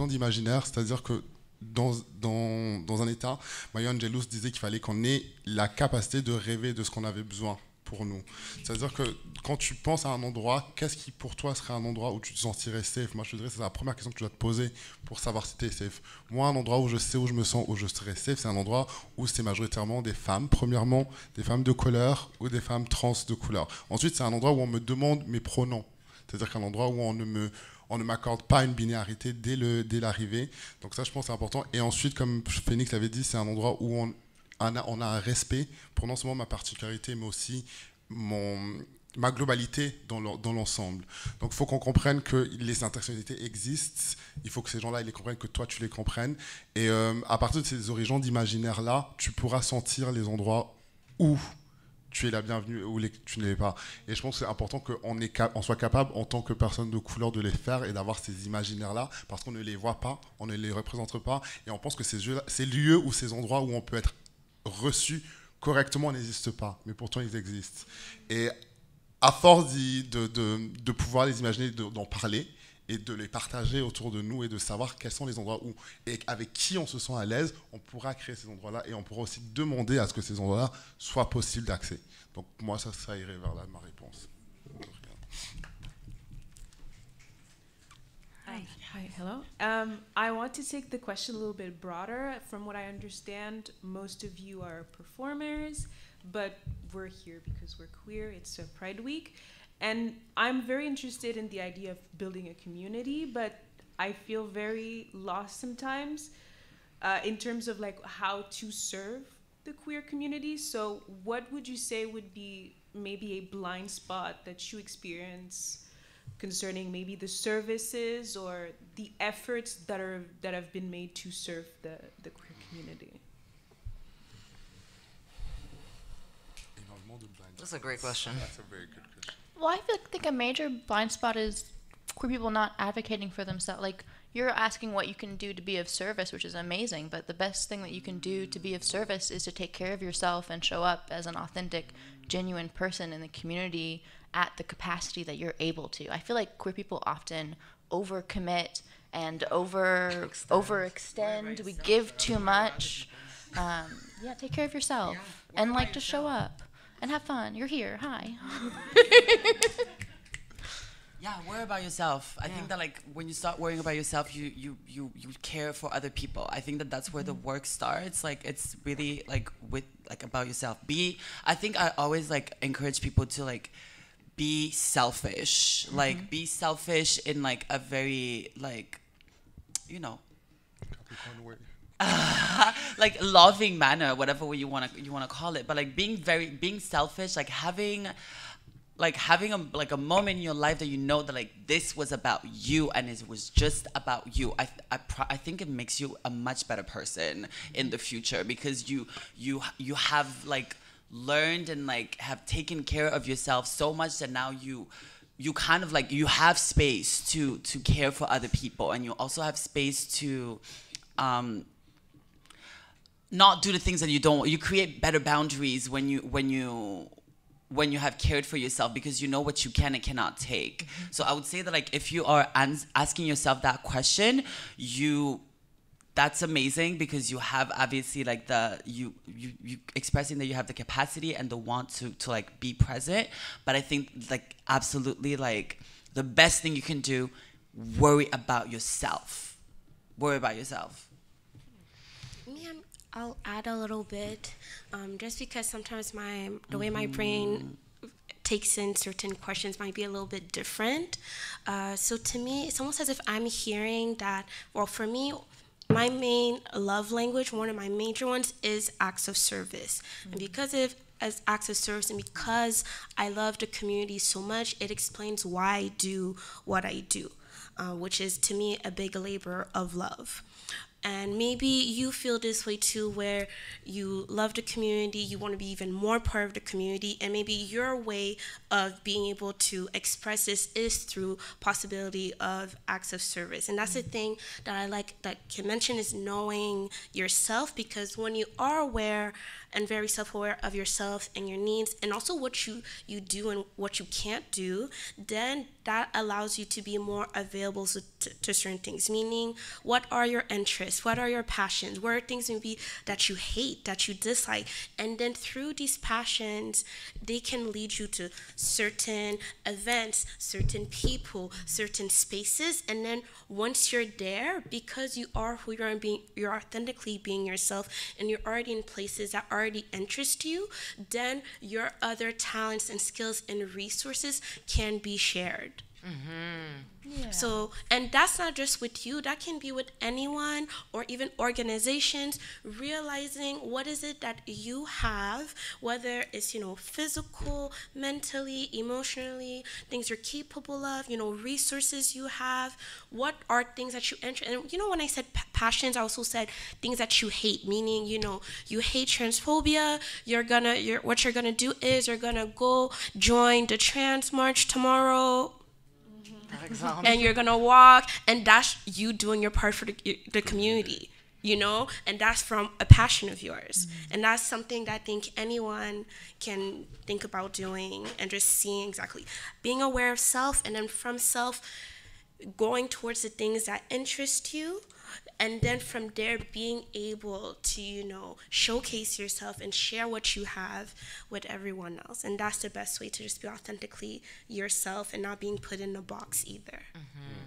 d'imaginaire, c'est-à-dire que dans un état, Maya Angelou disait qu'il fallait qu'on ait la capacité de rêver de ce qu'on avait besoin pour nous. C'est-à-dire que quand tu penses à un endroit, qu'est-ce qui pour toi serait un endroit où tu te sentirais safe? Moi, je te dirais, c'est la première question que tu dois te poser pour savoir si tu es safe. Moi, un endroit où je sais où je me sens, où je serais safe, c'est un endroit où c'est majoritairement des femmes. Premièrement, des femmes de couleur ou des femmes trans de couleur. Ensuite, c'est un endroit où on me demande mes pronoms. C'est-à-dire qu'un endroit où on ne m'accorde pas une binarité dès l'arrivée. Donc ça, je pense, c'est important. Et ensuite, comme Phoenix l'avait dit, c'est un endroit où on a un respect pour non seulement ma particularité, mais aussi ma globalité dans l'ensemble. Donc il faut qu'on comprenne que les intersectionnalités existent, il faut que ces gens-là ils les comprennent, que toi tu les comprennes. Et à partir de ces horizons d'imaginaire-là, tu pourras sentir les endroits où tu es la bienvenue, où tu ne l'es pas. Et je pense que c'est important qu'on soit capable, en tant que personne de couleur, de les faire et d'avoir ces imaginaires-là, parce qu'on ne les voit pas, on ne les représente pas, et on pense que ces lieux ou ces endroits où on peut être reçus correctement n'existent pas, mais pourtant ils existent. Et à force de pouvoir les imaginer, d'en parler et de les partager autour de nous et de savoir quels sont les endroits où et avec qui on se sent à l'aise, on pourra créer ces endroits-là et on pourra aussi demander à ce que ces endroits-là soient possibles d'accès. Donc moi, ça irait vers là ma réponse. Hi, hello. I want to take the question a little bit broader. From what I understand, most of you are performers, but we're here because we're queer. It's a Pride Week. And I'm very interested in the idea of building a community, but I feel very lost sometimes in terms of like how to serve the queer community. So what would you say would be maybe a blind spot that you experience concerning maybe the services or the efforts that have been made to serve the queer community? That's a great question. That's a very good question. Well, I think a major blind spot is queer people not advocating for themselves. Like, you're asking what you can do to be of service, which is amazing, but the best thing that you can do to be of service is to take care of yourself and show up as an authentic, genuine person in the community at the capacity that you're able to. I feel like queer people often overcommit and overextend. We give too much. Yeah, take care of yourself and like to show up and have fun. You're here. Hi. Yeah, worry about yourself. I think that like when you start worrying about yourself, you care for other people. I think that that's where the work starts. Like it's really like about yourself. I think I always like encourage people to like be selfish. Like be selfish in like a very like, you know, like loving manner, whatever way you wanna call it. But like being selfish, like having a moment in your life that you know that like this was about you and it was just about you. I think it makes you a much better person in the future because you have like learned and like have taken care of yourself so much that now you kind of like you have space to care for other people, and you also have space to not do the things that you don't want. You create better boundaries when you have cared for yourself because you know what you can and cannot take. So I would say that like if you are asking yourself that question, that's amazing because you have obviously like you expressing that you have the capacity and the want to like be present. But I think like absolutely like the best thing you can do, worry about yourself. Worry about yourself. I'll add a little bit, just because sometimes the way my brain takes in certain questions might be a little bit different. So to me, it's almost as if I'm hearing that, well, for me, my main love language, one of my major ones, is acts of service. And because as acts of service and because I love the community so much, it explains why I do what I do, which is to me a big labor of love. And maybe you feel this way too, where you love the community, you want to be even more part of the community, and maybe your way of being able to express this is through possibility of acts of service. And that's the thing that I like that Kim mentioned, is knowing yourself, because when you are aware and very self-aware of yourself and your needs, and also what you do and what you can't do, then that allows you to be more available to certain things. Meaning, what are your interests? What are your passions? What are things maybe that you hate, that you dislike? And then through these passions, they can lead you to certain events, certain people, certain spaces. And then once you're there, because you are who you are, and you're authentically being yourself, and you're already in places that already interest you, then your other talents and skills and resources can be shared. Yeah. So, and that's not just with you, that can be with anyone or even organizations, realizing what is it that you have, whether it's, physical, mentally, emotionally, things you're capable of, resources you have, what are things that you enter. And when I said passions, I also said things that you hate, meaning, you hate transphobia, what you're gonna do is you're gonna go join the trans march tomorrow, and you're gonna walk, and that's you doing your part for the community, and that's from a passion of yours. And that's something that I think anyone can think about doing, and just seeing exactly, being aware of self, and then from self going towards the things that interest you, and then from there being able to showcase yourself and share what you have with everyone else. And that's the best way to just be authentically yourself and not being put in a box either.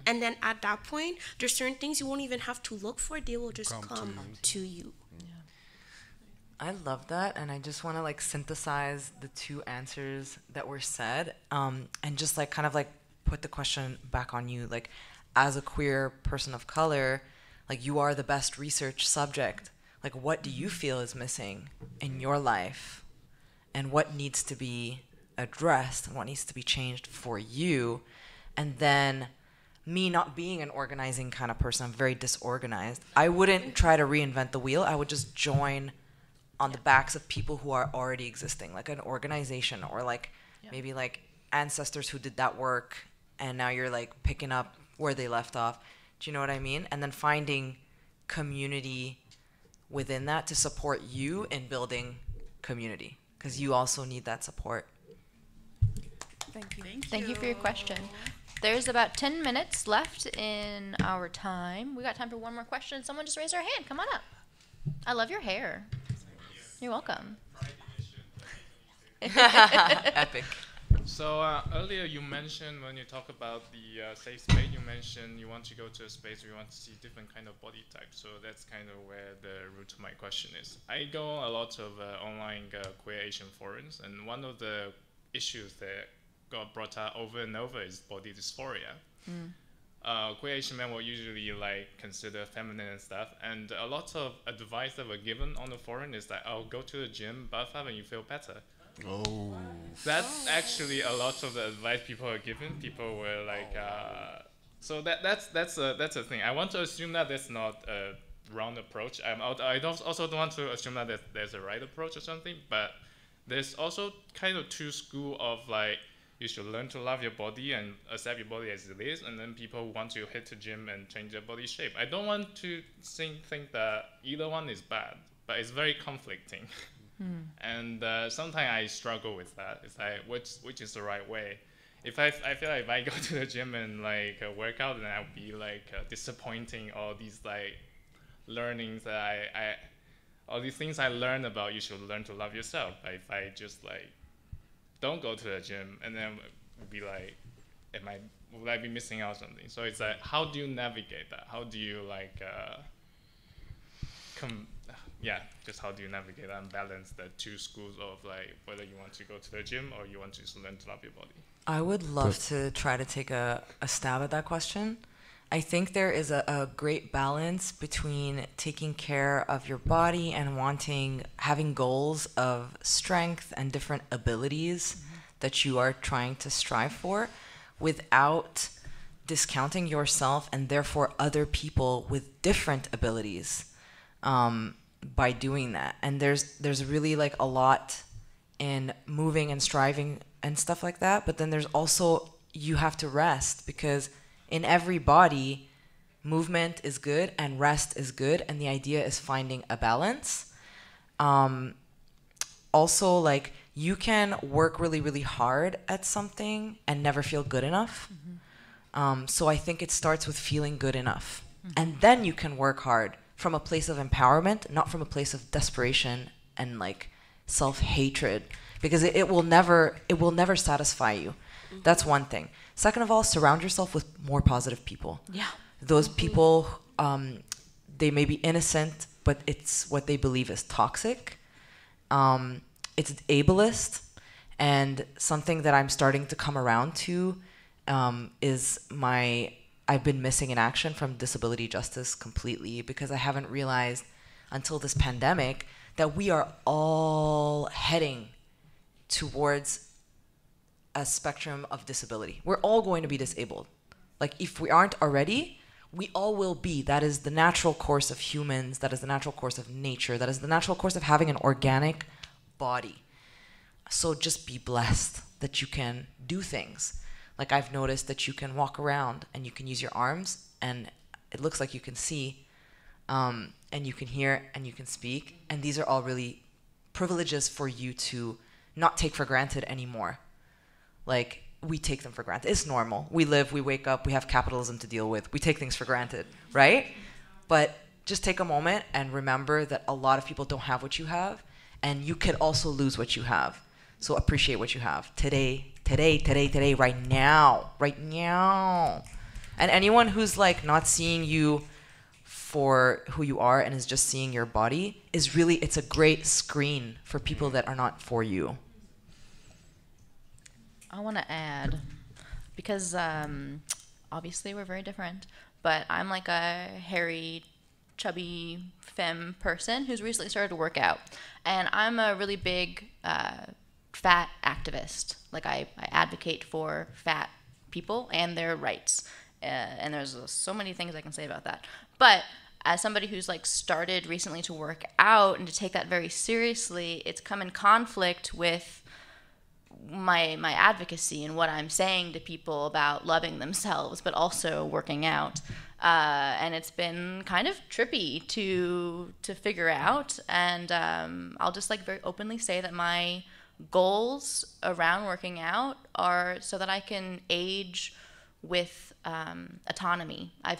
And then at that point, there's certain things you won't even have to look for, they will just come to you. I love that, and I just want to synthesize the two answers that were said, and just kind of put the question back on you, as a queer person of color, you are the best research subject. What do you feel is missing in your life, and what needs to be addressed, and what needs to be changed for you? And then me not being an organizing kind of person, I'm very disorganized. I wouldn't try to reinvent the wheel. I would just join on the backs of people who are already existing, like an organization, or maybe ancestors who did that work, and now you're picking up where they left off. Do you know what I mean? And then finding community within that to support you in building community, because you also need that support. Thank you. Thank you for your question. There's about 10 minutes left in our time. We got time for one more question. Someone just raise their hand. Come on up. I love your hair. You're welcome. Epic. So earlier you mentioned, when you talk about the safe space, you mentioned you want to go to a space where you want to see different kind of body types. So that's kind of where the root of my question is. I go on a lot of online queer Asian forums, and one of the issues that got brought up over and over is body dysphoria. Queer Asian men will usually consider feminine and stuff, and a lot of advice that were given on the forum is that, oh, go to the gym, buff up, and you feel better. Oh. That's actually a lot of the advice people are given. People were so that's a thing. I want to assume that that's not a wrong approach. I also don't want to assume that there's a right approach or something, but there's also kind of two school of you should learn to love your body and accept your body as it is, and then people who want to hit the gym and change their body shape. I don't want to think that either one is bad, but it's very conflicting. And sometimes I struggle with that. It's which is the right way. If I feel if I go to the gym and work out, then I'll be disappointing all these learnings that all these things I learned about. You should learn to love yourself. If I just don't go to the gym, and then be would I be missing out something? So it's how do you navigate that? How do you just how do you navigate that and balance the two schools of whether you want to go to the gym or you want to just learn to love your body? I would love to try to take a stab at that question. I think there is a great balance between taking care of your body and having goals of strength and different abilities that you are trying to strive for, without discounting yourself and therefore other people with different abilities by doing that. And there's really like a lot in moving and striving and stuff like that, but then there's also, you have to rest, because in every body, movement is good and rest is good, and the idea is finding a balance. Also, like, you can work really, really hard at something and never feel good enough. So I think it starts with feeling good enough. And then you can work hard from a place of empowerment, not from a place of desperation and like self-hatred, because it will never satisfy you. That's one thing. Second of all, surround yourself with more positive people. Yeah. Those people, they may be innocent, but it's what they believe is toxic. It's ableist, and something that I'm starting to come around to is I've been missing in action from disability justice completely, because I haven't realized until this pandemic that we are all heading towards a spectrum of disability. We're all going to be disabled. Like, if we aren't already, we all will be. That is the natural course of humans. That is the natural course of nature. That is the natural course of having an organic body. So just be blessed that you can do things. Like, I've noticed that you can walk around and you can use your arms, and it looks like you can see, and you can hear, and you can speak. And these are all really privileges for you to not take for granted anymore. Like, we take them for granted. It's normal. We live, we wake up, we have capitalism to deal with. We take things for granted, right? But just take a moment and remember that a lot of people don't have what you have, and you could also lose what you have. So appreciate what you have today, right now. And anyone who's like not seeing you for who you are and is just seeing your body is really, it's a great screen for people that are not for you. I want to add, because obviously we're very different, but I'm like a hairy, chubby femme person who's recently started to work out. And I'm a really big fat activist. Like, I advocate for fat people and their rights. And there's so many things I can say about that. But as somebody who's like started recently to work out and to take that very seriously, it's come in conflict with my advocacy and what I'm saying to people about loving themselves, but also working out. And it's been kind of trippy to figure out. And I'll just like very openly say that my goals around working out are so that I can age with autonomy. I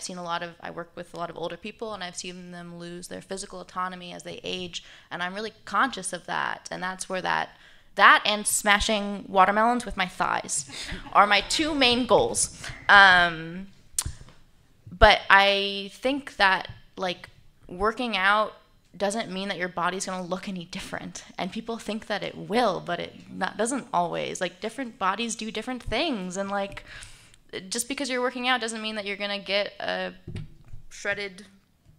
work with a lot of older people, and I've seen them lose their physical autonomy as they age. And I'm really conscious of that. And that's where that and smashing watermelons with my thighs are my two main goals. But I think that like working out doesn't mean that your body's going to look any different. And people think that it will, but it doesn't always. Like, different bodies do different things. And like, just because you're working out doesn't mean that you're going to get a shredded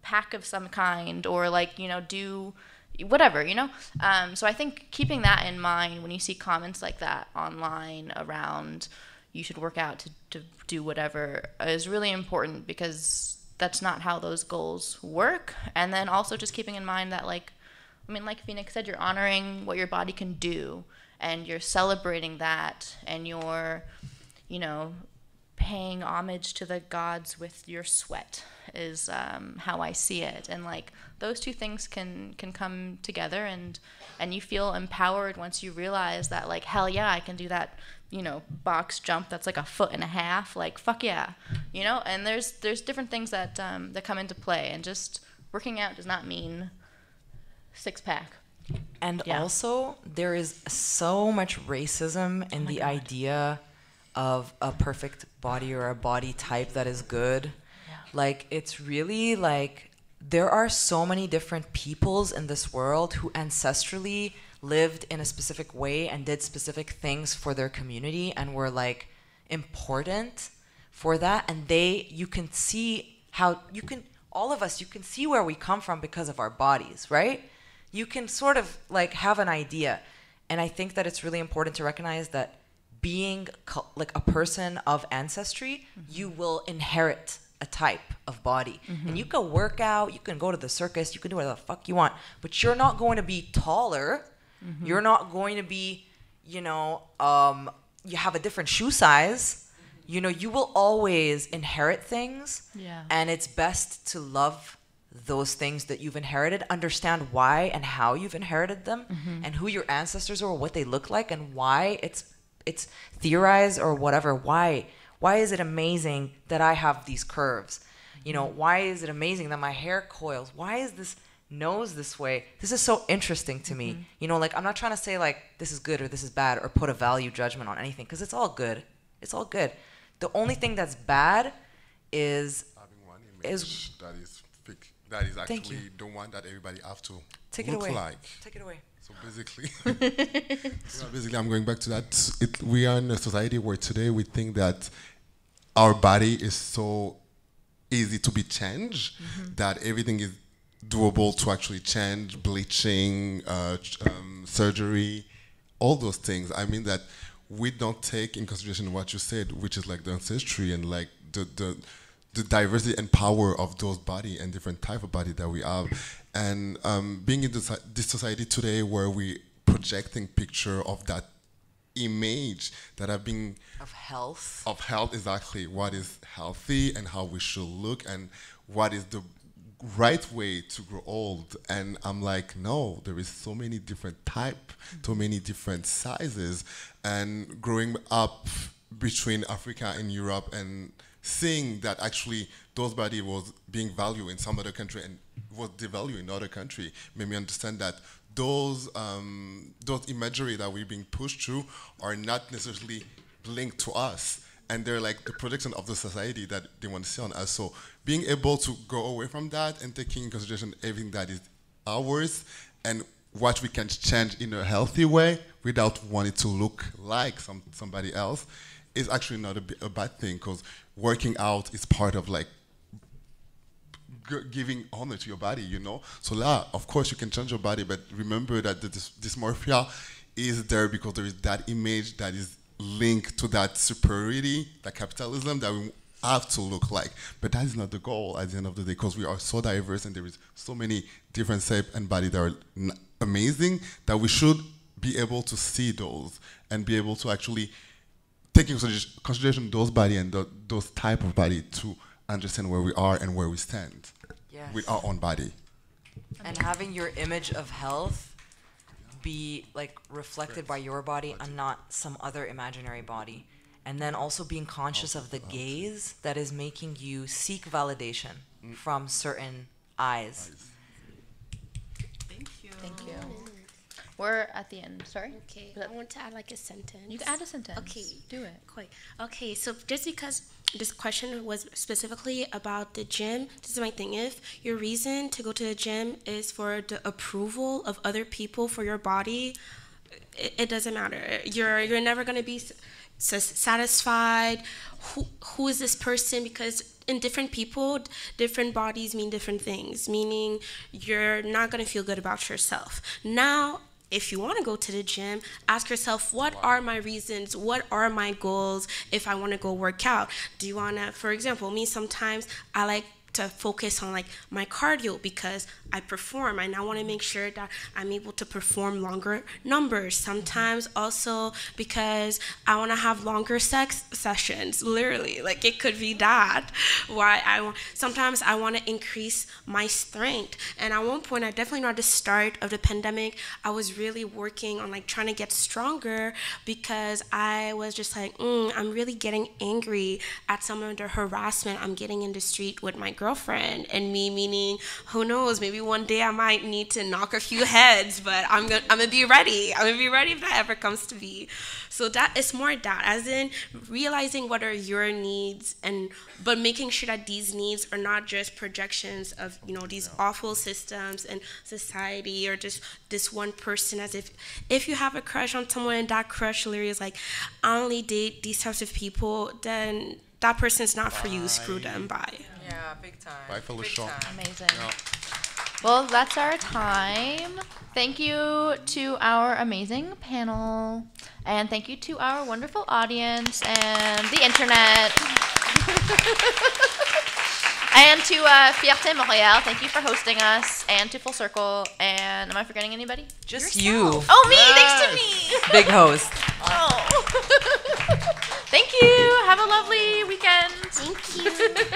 pack of some kind, or like, you know, do whatever, you know? So I think keeping that in mind when you see comments like that online around you should work out to do whatever is really important, because that's not how those goals work. And then also just keeping in mind that, like, I mean, like Phoenix said, you're honoring what your body can do, and you're celebrating that, and you're, you know, paying homage to the gods with your sweat is how I see it. And like, those two things can come together, and you feel empowered once you realize that, like, hell yeah, I can do that, you know, box jump that's like 1.5 feet, like, fuck yeah, you know. And there's different things that that come into play, and just working out does not mean six-pack. And also, there is so much racism in the idea of a perfect body or a body type that is good. Like, it's really like, there are so many different peoples in this world who ancestrally lived in a specific way and did specific things for their community and were like important for that. And you can see how all of us, you can see where we come from because of our bodies, right? You can sort of like have an idea. And I think that it's really important to recognize that being like a person of ancestry, you will inherit a type of body. And you can work out, you can go to the circus, you can do whatever the fuck you want, but you're not going to be taller. You're not going to be, you know, you have a different shoe size. You know, you will always inherit things. Yeah. And it's best to love those things that you've inherited, understand why and how you've inherited them, and who your ancestors are, what they look like, and why it's theorized or whatever. Why is it amazing that I have these curves? You know, why is it amazing that my hair coils? Why is this nose this way? This is so interesting to me. You know, like, I'm not trying to say like this is good or this is bad or put a value judgment on anything, because it's all good. It's all good. The only thing that's bad is having one image that is fake. That is actually the one that everybody have to look like. Take it away. So basically, basically, I'm going back to that. We are in a society where today we think that our body is so easy to be changed, that everything is doable to actually change, bleaching, surgery, all those things. I mean that we don't take in consideration what you said, which is like the ancestry and like the diversity and power of those body and different type of body that we have. And being in this society today where we projecting picture of that image that have been of health, exactly, what is healthy and how we should look and what is the right way to grow old. And I'm like, no, there is so many different type, so many different sizes. And growing up between Africa and Europe and seeing that actually those body was being valued in some other country and was devalued in other country made me understand that those imagery that we're being pushed through are not necessarily linked to us, and they're like the projection of the society that they want to see on us. So being able to go away from that and taking in consideration everything that is ours and what we can change in a healthy way without wanting to look like somebody else is actually not a bad thing, because working out is part of like giving honor to your body, you know? So yeah, of course you can change your body, but remember that the dysmorphia is there because there is that image that is linked to that superiority, that capitalism that we have to look like. But that is not the goal at the end of the day, because we are so diverse and there is so many different shapes and body that are amazing that we should be able to see those and be able to actually take into consideration those body and those type of body to understand where we are and where we stand with our own body. And having your image of health be like reflected by your body and not some other imaginary body. And then also being conscious of the gaze that is making you seek validation from certain eyes. Thank you. We're at the end. Sorry? Okay, I want to add like a sentence. You can add a sentence. Okay. Do it. Quick. Okay, so just because this question was specifically about the gym, this is my thing. If your reason to go to the gym is for the approval of other people for your body, it doesn't matter. You're never going to be satisfied. Who is this person? Because in different people, different bodies mean different things, meaning you're not going to feel good about yourself. Now, if you want to go to the gym, ask yourself, what are my reasons? What are my goals if I want to go work out? Do you want to, for example, me sometimes I like to focus on like my cardio because I perform and I want to make sure that I'm able to perform longer numbers. Sometimes also because I want to have longer sex sessions, literally, like it could be that. Sometimes I want to increase my strength. And at one point, I definitely know at the start of the pandemic, I was really working on like trying to get stronger because I was just like, I'm really getting angry at some of the harassment I'm getting in the street with my girlfriend, and me meaning, who knows, maybe one day I might need to knock a few heads, but I'm gonna be ready. I'm gonna be ready if that ever comes to be. So that is more that, as in realizing what are your needs, but making sure that these needs are not just projections of these awful systems and society, or just this one person. As if you have a crush on someone and that crush literally is like, I only date these types of people, then that person's not for you. Screw them. Bye. Yeah, big time. Bye, Felicia. Amazing. Yeah. Well, that's our time. Thank you to our amazing panel. And thank you to our wonderful audience and the internet. And to Fierté Montréal, thank you for hosting us. And to Full Circle. And am I forgetting anybody? Just Yourself. you. Oh, me! Thanks to me! Big host. Oh. Thank you. Have a lovely weekend. Thank you.